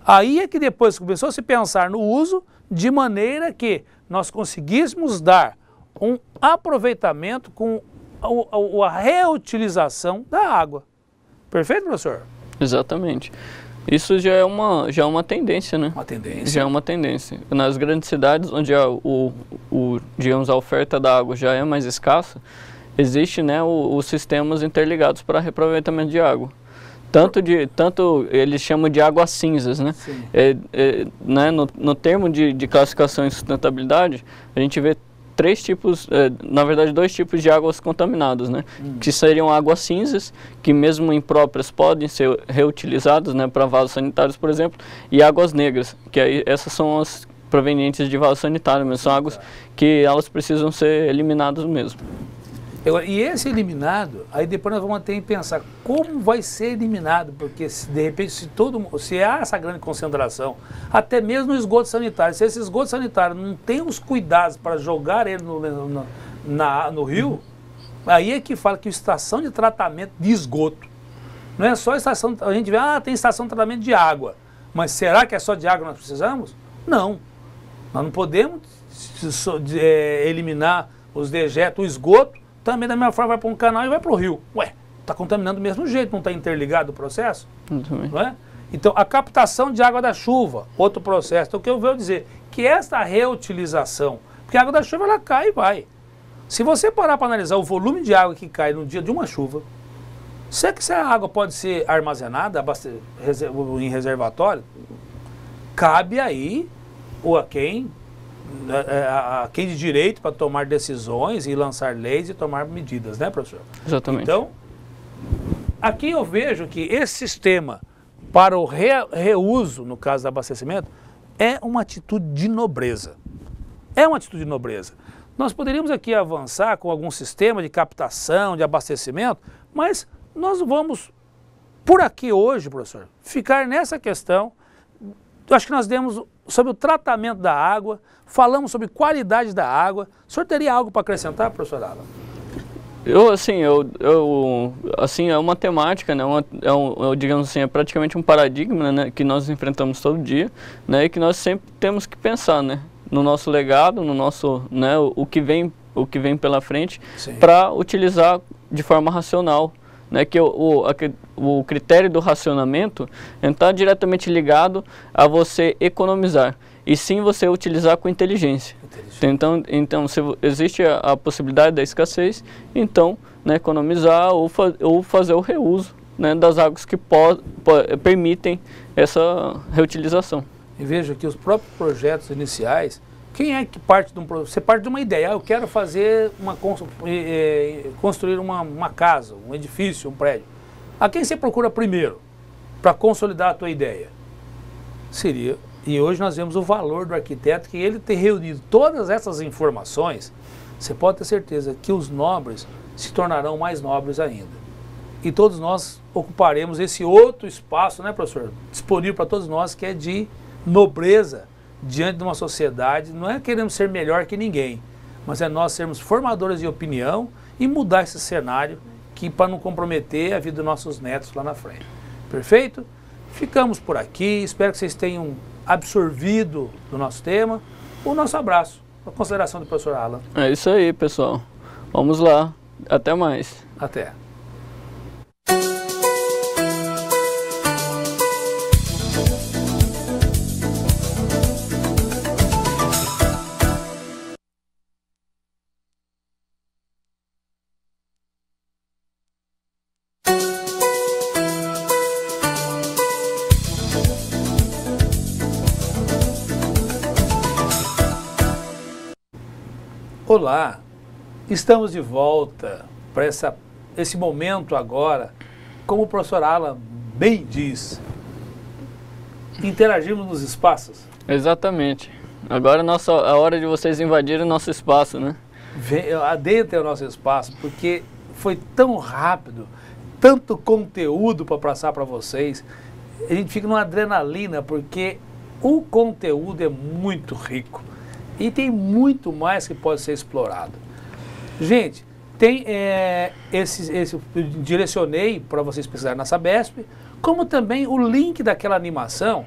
Speaker 1: Aí é que depois começou a se pensar no uso de maneira que nós conseguíssemos dar um aproveitamento com a reutilização da água. Perfeito, professor?
Speaker 2: Exatamente. Isso já é uma tendência, né?
Speaker 1: Uma tendência.
Speaker 2: Já é uma tendência. Nas grandes cidades, onde digamos, a oferta da água já é mais escassa, existe, né, os sistemas interligados para reaproveitamento de água. Tanto eles chamam de águas cinzas, né? Né, no termo de classificação e sustentabilidade, a gente vê na verdade, dois tipos de águas contaminadas, né? Que seriam águas cinzas, que mesmo impróprias podem ser reutilizadas, né, para vasos sanitários, por exemplo, e águas negras, que aí essas são as provenientes de vaso sanitário, mas são águas que elas precisam ser eliminadas mesmo.
Speaker 1: E esse eliminado, aí depois nós vamos ter que pensar como vai ser eliminado, porque de repente se há essa grande concentração, até mesmo no esgoto sanitário, se esse esgoto sanitário não tem os cuidados para jogar ele no rio, aí é que fala que a estação de tratamento de esgoto, não é só estação, a gente vê, tem estação de tratamento de água, mas será que é só de água que nós precisamos? Não, nós não podemos eliminar os dejetos, o esgoto, também da mesma forma vai para um canal e vai para o rio. Ué, está contaminando do mesmo jeito, não está interligado o processo? Não é? Então, a captação de água da chuva, outro processo. Então, o que eu vou dizer? Que essa reutilização, porque a água da chuva ela cai e vai. Se você parar para analisar o volume de água que cai no dia de uma chuva, será que essa água pode ser armazenada em reservatório? Cabe aí a quem de direito para tomar decisões e lançar leis e tomar medidas, né, professor?
Speaker 2: Exatamente.
Speaker 1: Então, aqui eu vejo que esse sistema para o reuso, no caso do abastecimento, é uma atitude de nobreza. É uma atitude de nobreza. Nós poderíamos aqui avançar com algum sistema de captação, de abastecimento, mas nós vamos, por aqui hoje, professor, ficar nessa questão. Eu acho que nós demos sobre o tratamento da água, falamos sobre qualidade da água. O senhor teria algo para acrescentar, professor Alan?
Speaker 2: Assim, é uma temática, né? Digamos assim, é praticamente um paradigma, né, que nós enfrentamos todo dia, né, e que nós sempre temos que pensar, né, no nosso legado, no nosso, né, o que vem pela frente, para utilizar de forma racional. Né, que o critério do racionamento está diretamente ligado a você economizar, e sim você utilizar com inteligência. Então se existe a possibilidade da escassez, então, né, economizar ou fazer o reuso né, das águas que permitem essa reutilização.
Speaker 1: E veja que os próprios projetos iniciais, quem é que parte de um projeto? Você parte de uma ideia, eu quero fazer construir uma casa, um edifício, um prédio. A quem você procura primeiro para consolidar a tua ideia? Seria, e hoje nós vemos o valor do arquiteto, que ele ter reunido todas essas informações, você pode ter certeza que os nobres se tornarão mais nobres ainda. E todos nós ocuparemos esse outro espaço, né, professor? Disponível para todos nós, que é de nobreza diante de uma sociedade. Não é queremos ser melhor que ninguém, mas é nós sermos formadores de opinião e mudar esse cenário para não comprometer a vida dos nossos netos lá na frente. Perfeito? Ficamos por aqui, espero que vocês tenham absorvido do nosso tema. O nosso abraço, a consideração do professor Alan.
Speaker 2: É isso aí, pessoal. Vamos lá. Até mais.
Speaker 1: Até. Olá, estamos de volta para esse momento agora, como o professor Alan bem diz, interagirmos nos espaços.
Speaker 2: Exatamente. Agora é a hora de vocês invadirem o nosso espaço, né?
Speaker 1: Adentrem o nosso espaço, porque foi tão rápido, tanto conteúdo para passar para vocês, a gente fica numa adrenalina, porque o conteúdo é muito rico. E tem muito mais que pode ser explorado. Gente, tem direcionei para vocês pesquisarem na Sabesp, como também o link daquela animação.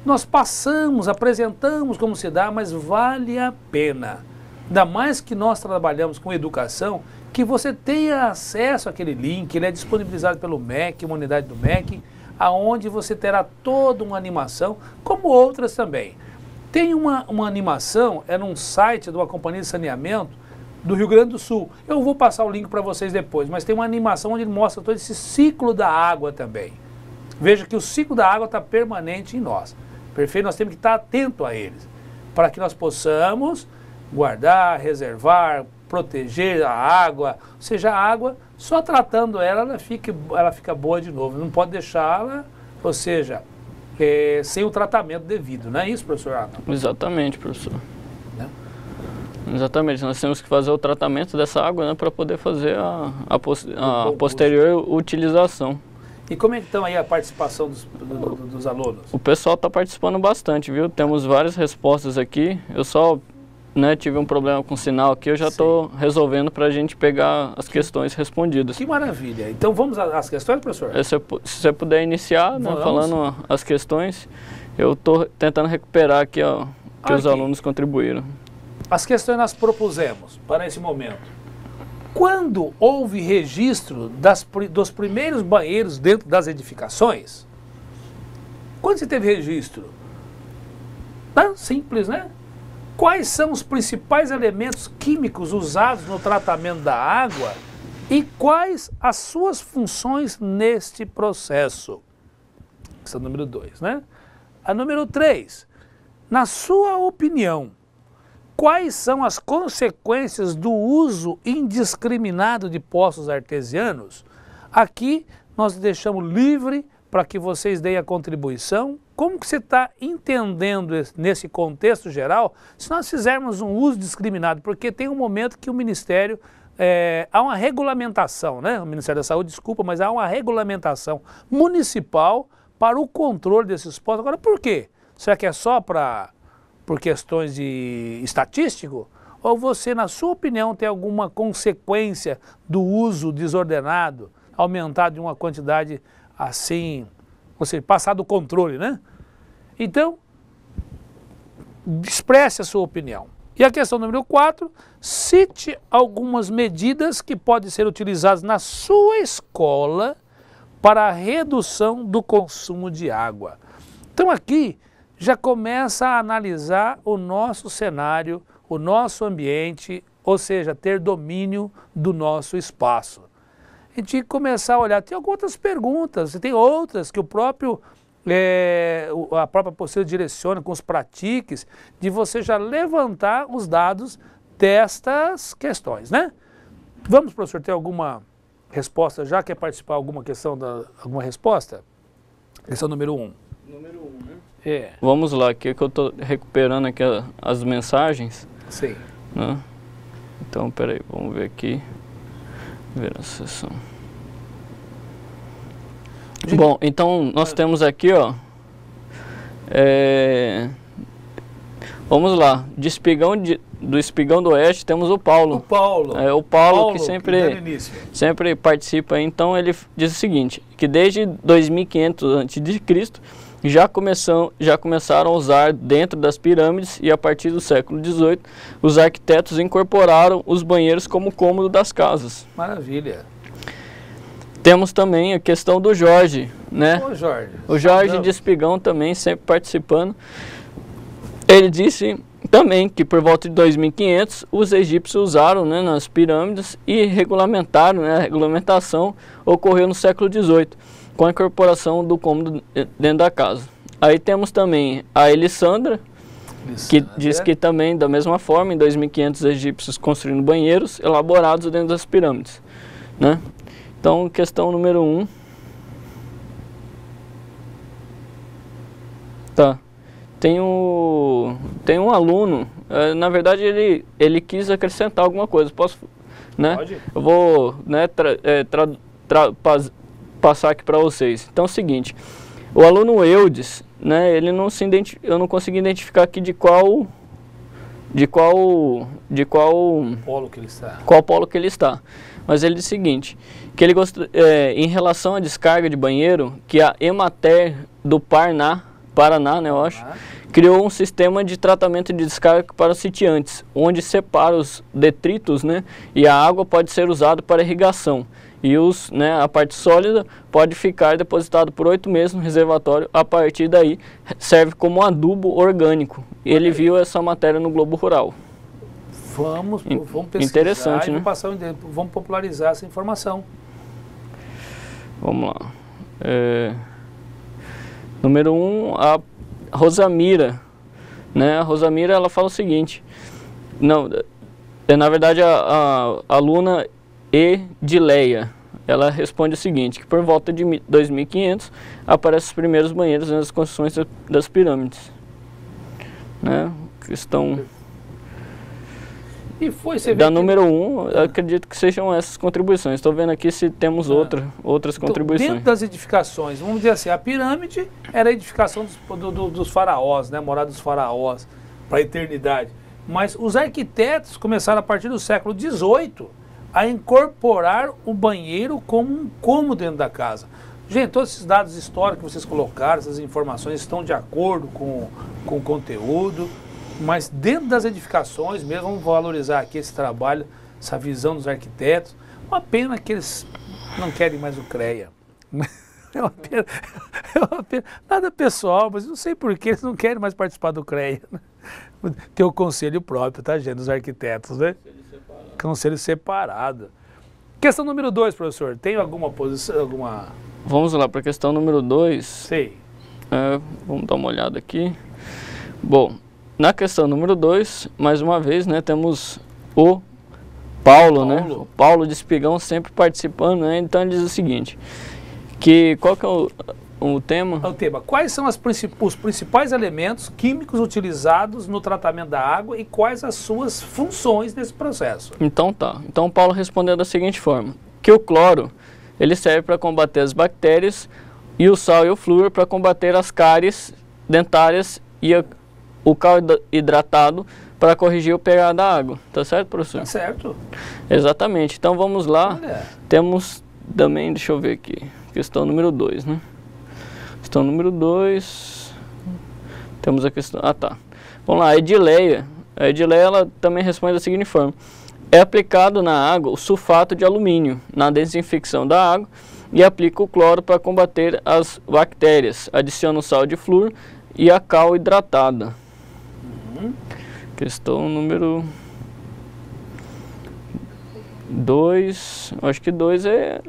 Speaker 1: Nós passamos, apresentamos como se dá, mas vale a pena. Ainda mais que nós trabalhamos com educação, que você tenha acesso àquele link. Ele é disponibilizado pelo MEC, uma unidade do MEC, aonde você terá toda uma animação, como outras também. Tem uma animação, é num site de uma companhia de saneamento do Rio Grande do Sul. Eu vou passar o link para vocês depois, mas tem uma animação onde ele mostra todo esse ciclo da água também. Veja que o ciclo da água está permanente em nós. Perfeito? Nós temos que estar atento a eles, para que nós possamos guardar, reservar, proteger a água. Ou seja, a água, só tratando ela fica boa de novo. Não pode deixá-la, ou seja, sem o tratamento devido, não é isso, professor Alan?
Speaker 2: Exatamente, professor. Né? Exatamente, nós temos que fazer o tratamento dessa água, né, para poder fazer a posterior utilização.
Speaker 1: E como é que estão aí a participação dos alunos?
Speaker 2: O pessoal está participando bastante, viu? Temos várias respostas aqui. Eu só tive um problema com o sinal aqui, eu já estou resolvendo para a gente pegar as questões respondidas.
Speaker 1: Que maravilha! Então vamos às questões, professor?
Speaker 2: Se você puder iniciar, né, falando as questões, eu estou tentando recuperar aqui que os alunos contribuíram.
Speaker 1: As questões nós propusemos para esse momento. Quando houve registro dos primeiros banheiros dentro das edificações? Quando se teve registro? Simples, né? Quais são os principais elementos químicos usados no tratamento da água e quais as suas funções neste processo? Essa é a número 2, né? A número 3, na sua opinião, quais são as consequências do uso indiscriminado de poços artesianos? Aqui nós deixamos livre para que vocês deem a contribuição. Como que você está entendendo nesse contexto geral, se nós fizermos um uso discriminado? Porque tem um momento que o Ministério, há uma regulamentação, né? O Ministério da Saúde, desculpa, mas há uma regulamentação municipal para o controle desses poços. Agora, por quê? Será que é só por questões de estatístico? Ou você, na sua opinião, tem alguma consequência do uso desordenado, aumentado de uma quantidade assim, ou seja, passar do controle, né? Então, expresse a sua opinião. E a questão número 4, cite algumas medidas que podem ser utilizadas na sua escola para a redução do consumo de água. Então aqui já começa a analisar o nosso cenário, o nosso ambiente, ou seja, ter domínio do nosso espaço. a gente tinha que começar a olhar. Tem algumas outras perguntas, tem outras que a própria apostila direciona com os pratiques, de você já levantar os dados destas questões, né? Vamos, professor, ter alguma resposta já? Quer participar alguma questão, alguma resposta? Questão número 1.
Speaker 2: Número 1, né? É. Vamos lá, aqui que eu estou recuperando aqui as mensagens.
Speaker 1: Sim.
Speaker 2: Né? Então, peraí, vamos ver aqui. Ver a sessão. Bom, então nós temos aqui, ó. Vamos lá, do Espigão do Oeste temos o Paulo.
Speaker 1: O Paulo.
Speaker 2: O Paulo que sempre participa. Então ele diz o seguinte, que desde 2500 a.C. já começaram a usar dentro das pirâmides e a partir do século XVIII os arquitetos incorporaram os banheiros como cômodo das casas.
Speaker 1: Maravilha.
Speaker 2: Temos também a questão do Jorge, né?
Speaker 1: Ô, Jorge.
Speaker 2: O Jorge de Espigão também sempre participando. Ele disse também que por volta de 2500 os egípcios usaram, né, nas pirâmides e regulamentaram, né, a regulamentação ocorreu no século XVIII com a incorporação do cômodo dentro da casa. Aí temos também a Elissandra, que diz que também da mesma forma em 2500 os egípcios construindo banheiros elaborados dentro das pirâmides, né? Então, questão número 1. Tá. Tem um aluno, na verdade ele quis acrescentar alguma coisa. Posso, né?
Speaker 1: Pode.
Speaker 2: Eu vou, né, passar aqui para vocês. Então é o seguinte, o aluno Eudes, né, ele não se eu não consegui identificar aqui de qual
Speaker 1: polo que ele está.
Speaker 2: Qual polo que ele está. Mas ele diz o seguinte, que ele em relação à descarga de banheiro, que a Emater do Paraná, né, eu acho, criou um sistema de tratamento de descarga para os sitiantes, onde separa os detritos, né, e a água pode ser usada para irrigação. E a parte sólida pode ficar depositado por 8 meses no reservatório, a partir daí serve como adubo orgânico. Ele viu essa matéria no Globo Rural.
Speaker 1: Vamos pesquisar.
Speaker 2: Interessante, né?
Speaker 1: Vamos popularizar essa informação.
Speaker 2: Vamos lá. Número 1, a Rosamira. Né? A Rosamira, ela fala o seguinte. Não, na verdade, a aluna Edileia, ela responde o seguinte, que por volta de 2500 aparecem os primeiros banheiros nas construções das pirâmides. Né? Que estão...
Speaker 1: E
Speaker 2: da número 1, eu acredito que sejam essas contribuições. Estou vendo aqui se temos outras contribuições.
Speaker 1: Dentro das edificações, vamos dizer assim, a pirâmide era a edificação dos faraós, né, morada dos faraós, para a eternidade. Mas os arquitetos começaram a partir do século XVIII a incorporar o banheiro como um cômodo dentro da casa. Gente, todos esses dados históricos que vocês colocaram, essas informações estão de acordo com o conteúdo. Mas dentro das edificações mesmo, vamos valorizar aqui esse trabalho, essa visão dos arquitetos. Uma pena que eles não querem mais o CREA. É uma pena. Nada pessoal, mas não sei por que eles não querem mais participar do CREA. Tem o conselho próprio, tá, gente, dos arquitetos, né? Conselho separado. Questão número 2, professor. Tem alguma posição,
Speaker 2: Vamos lá para a questão número 2.
Speaker 1: Sei.
Speaker 2: Vamos dar uma olhada aqui. Bom... Na questão número 2, mais uma vez, né, temos o Paulo, né? O Paulo de Espigão sempre participando, né? Então ele diz o seguinte, que qual que é o tema?
Speaker 1: O tema. Quais são os principais elementos químicos utilizados no tratamento da água e quais as suas funções nesse processo?
Speaker 2: Então tá. Então o Paulo respondeu da seguinte forma, que o cloro, ele serve para combater as bactérias e o sal e o flúor para combater as cáries dentárias e o cal hidratado para corrigir o pH da água. Tá certo, professor?
Speaker 1: Tá certo.
Speaker 2: Exatamente. Então vamos lá. Olha. Temos também, deixa eu ver aqui, questão número 2, né? Questão número 2. Temos a questão... Ah, tá. Vamos lá, a Edileia. A Edileia, ela também responde da seguinte forma. É aplicado na água o sulfato de alumínio na desinfecção da água e aplica o cloro para combater as bactérias. Adiciona o sal de flúor e a cal hidratada. Questão número 2, acho que 2 é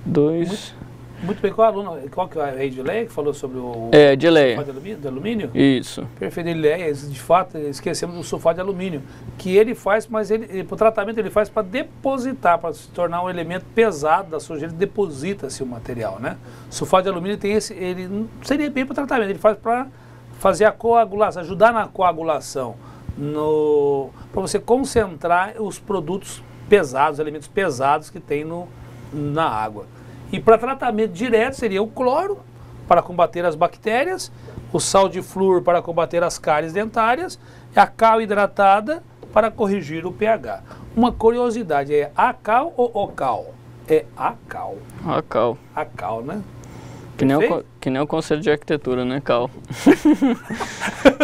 Speaker 2: 2.
Speaker 1: Muito bem, qual que é a Edileia que falou sobre o
Speaker 2: Edileia.
Speaker 1: sulfato de alumínio?
Speaker 2: Isso.
Speaker 1: Perfeito, Edileia, de fato, esquecemos do sulfato de alumínio, que ele faz, mas o tratamento ele faz para depositar, para se tornar um elemento pesado da sujeira, deposita-se o material, né? Sulfato de alumínio tem ele não seria bem para o tratamento, ele faz para fazer a coagulação, ajudar na coagulação, para você concentrar os produtos pesados, elementos pesados que tem na água. E para tratamento direto seria o cloro, para combater as bactérias, o sal de flúor para combater as cáries dentárias, e a cal hidratada para corrigir o pH. Uma curiosidade, é acal ou ocal? É acal.
Speaker 2: Acal.
Speaker 1: Acal, né?
Speaker 2: Que nem o conselho de arquitetura, né? Cal.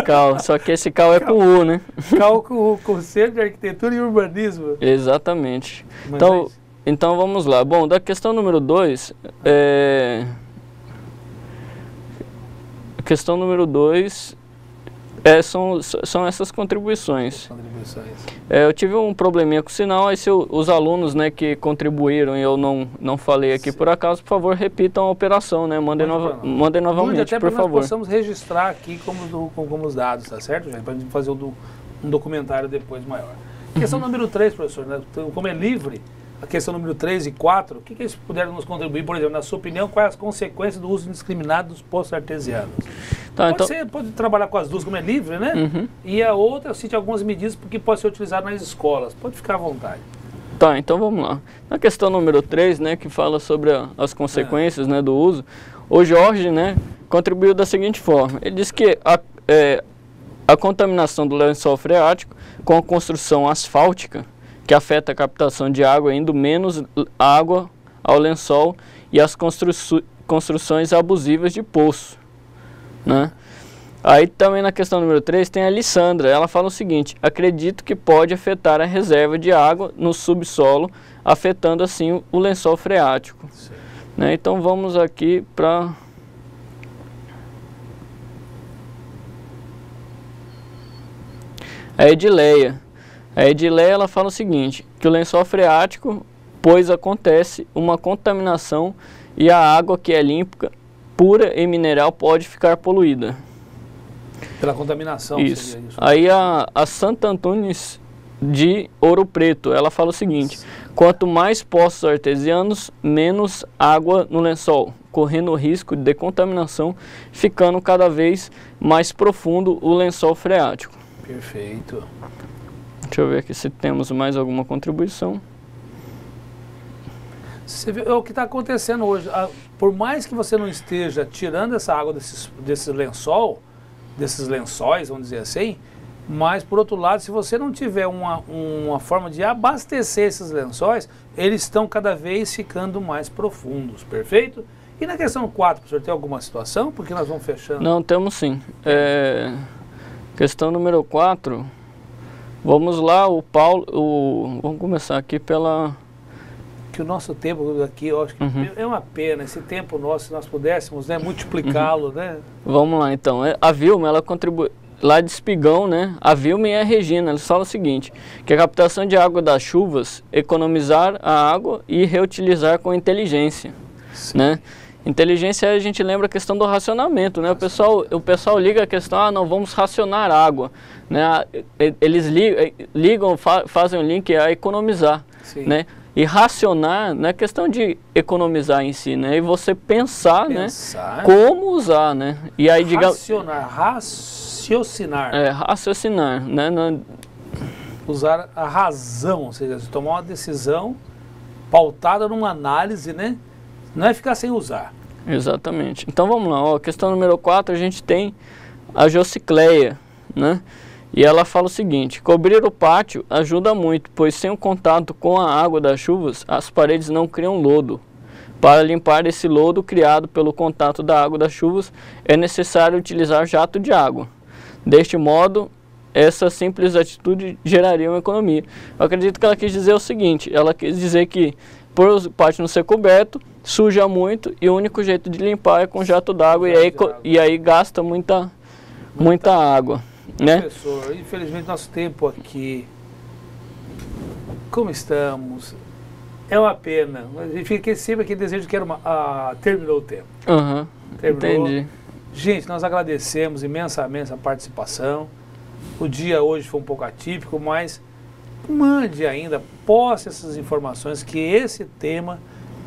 Speaker 2: Cal, só que esse cal é com U, né?
Speaker 1: Cal com o conselho de arquitetura e urbanismo.
Speaker 2: Exatamente.
Speaker 1: Mas
Speaker 2: então vamos lá. Bom, da questão número 2, a questão número 2 são essas contribuições. Eu tive um probleminha com o sinal, aí se os alunos, né, que contribuíram e eu não falei aqui por acaso, por favor, repitam a operação, né? Mandem novamente,
Speaker 1: até
Speaker 2: por favor.
Speaker 1: Nós possamos registrar aqui como os dados, tá certo, gente? Para a gente fazer um documentário depois maior. Questão número 3, professor, né? Como é livre, a questão número 3 e 4, o que eles puderam nos contribuir, por exemplo, na sua opinião, quais as consequências do uso indiscriminado dos poços artesianos? Tá, pode trabalhar com as duas, como é livre, né? Uhum. E a outra, cite algumas medidas que pode ser utilizado nas escolas. Pode ficar à vontade.
Speaker 2: Tá, então vamos lá. Na questão número 3, né, que fala sobre as consequências, né, do uso, o Jorge, né, contribuiu da seguinte forma. Ele diz que a contaminação do lençol freático com a construção asfáltica, que afeta a captação de água, indo menos água ao lençol, e as construções abusivas de poço, né? Aí também na questão número 3 tem a Alessandra, ela fala o seguinte: acredito que pode afetar a reserva de água no subsolo, afetando assim o lençol freático, né? Então vamos aqui para a Edileia. A Edileia, ela fala o seguinte, que o lençol freático, pois acontece uma contaminação e a água que é limpa, pura e mineral pode ficar poluída.
Speaker 1: Pela contaminação.
Speaker 2: Isso. Seria isso. Aí a Santa Antunes de Ouro Preto, ela fala o seguinte: quanto mais poços artesianos, menos água no lençol, correndo o risco de contaminação, ficando cada vez mais profundo o lençol freático.
Speaker 1: Perfeito.
Speaker 2: Deixa eu ver aqui se temos mais alguma contribuição.
Speaker 1: Você vê, o que está acontecendo hoje, por mais que você não esteja tirando essa água desses lençóis, vamos dizer assim, mas por outro lado, se você não tiver uma forma de abastecer esses lençóis, eles estão cada vez ficando mais profundos, perfeito? E na questão 4, professor, tem alguma situação? Porque nós vamos fechando.
Speaker 2: Não, temos sim. Questão número 4... Vamos lá, vamos começar aqui pela...
Speaker 1: Que o nosso tempo aqui, eu acho que é uma pena, esse tempo nosso, se nós pudéssemos, né, multiplicá-lo, né?
Speaker 2: Vamos lá, então. A Vilma, ela contribui, lá de Espigão, né, a Vilma e a Regina, eles falam o seguinte, que a captação de água das chuvas, economizar a água e reutilizar com inteligência, né? Inteligência, a gente lembra a questão do racionamento, né? O pessoal liga a questão, não, vamos racionar água, né? Eles ligam, fazem o link a economizar, né? E racionar não é questão de economizar em si, né? E você pensar, né? Como usar, né? E aí, raciocinar. Raciocinar, né?
Speaker 1: Usar a razão, ou seja, tomar uma decisão pautada numa análise, né? Não é ficar sem usar.
Speaker 2: Exatamente. Então vamos lá, ó, questão número 4, a gente tem a Jocicleia, né? E ela fala o seguinte: cobrir o pátio ajuda muito, pois sem o contato com a água das chuvas, as paredes não criam lodo. Para limpar esse lodo criado pelo contato da água das chuvas, é necessário utilizar jato de água. Deste modo, essa simples atitude geraria uma economia. Eu acredito que ela quis dizer o seguinte: ela quis dizer que por o pátio não ser coberto, suja muito e o único jeito de limpar é com jato d'água e aí gasta muita água, né?
Speaker 1: Professor, infelizmente nosso tempo aqui, como estamos, É uma pena. A gente fica sempre aquele desejo que terminou o tempo.
Speaker 2: Terminou. Entendi.
Speaker 1: Gente, nós agradecemos imensamente a participação. O dia hoje foi um pouco atípico, mas mande ainda, poste essas informações, que esse tema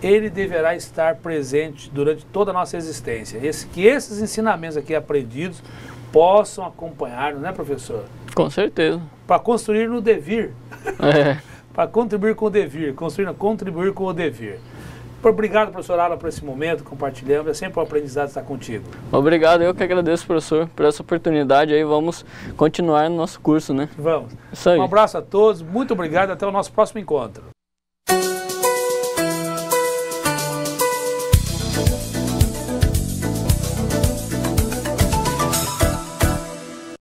Speaker 1: ele deverá estar presente durante toda a nossa existência. Que esses ensinamentos aqui aprendidos possam acompanhar, não é, professor?
Speaker 2: Com certeza.
Speaker 1: Para construir no devir. Para contribuir com o devir, contribuir com o devir. Obrigado, professor Alan, por esse momento, compartilhando. É sempre um aprendizado estar contigo.
Speaker 2: Obrigado, eu que agradeço, professor, por essa oportunidade. Aí vamos continuar no nosso curso, né?
Speaker 1: Vamos.
Speaker 2: Isso aí.
Speaker 1: Um abraço a todos, muito obrigado, até o nosso próximo encontro.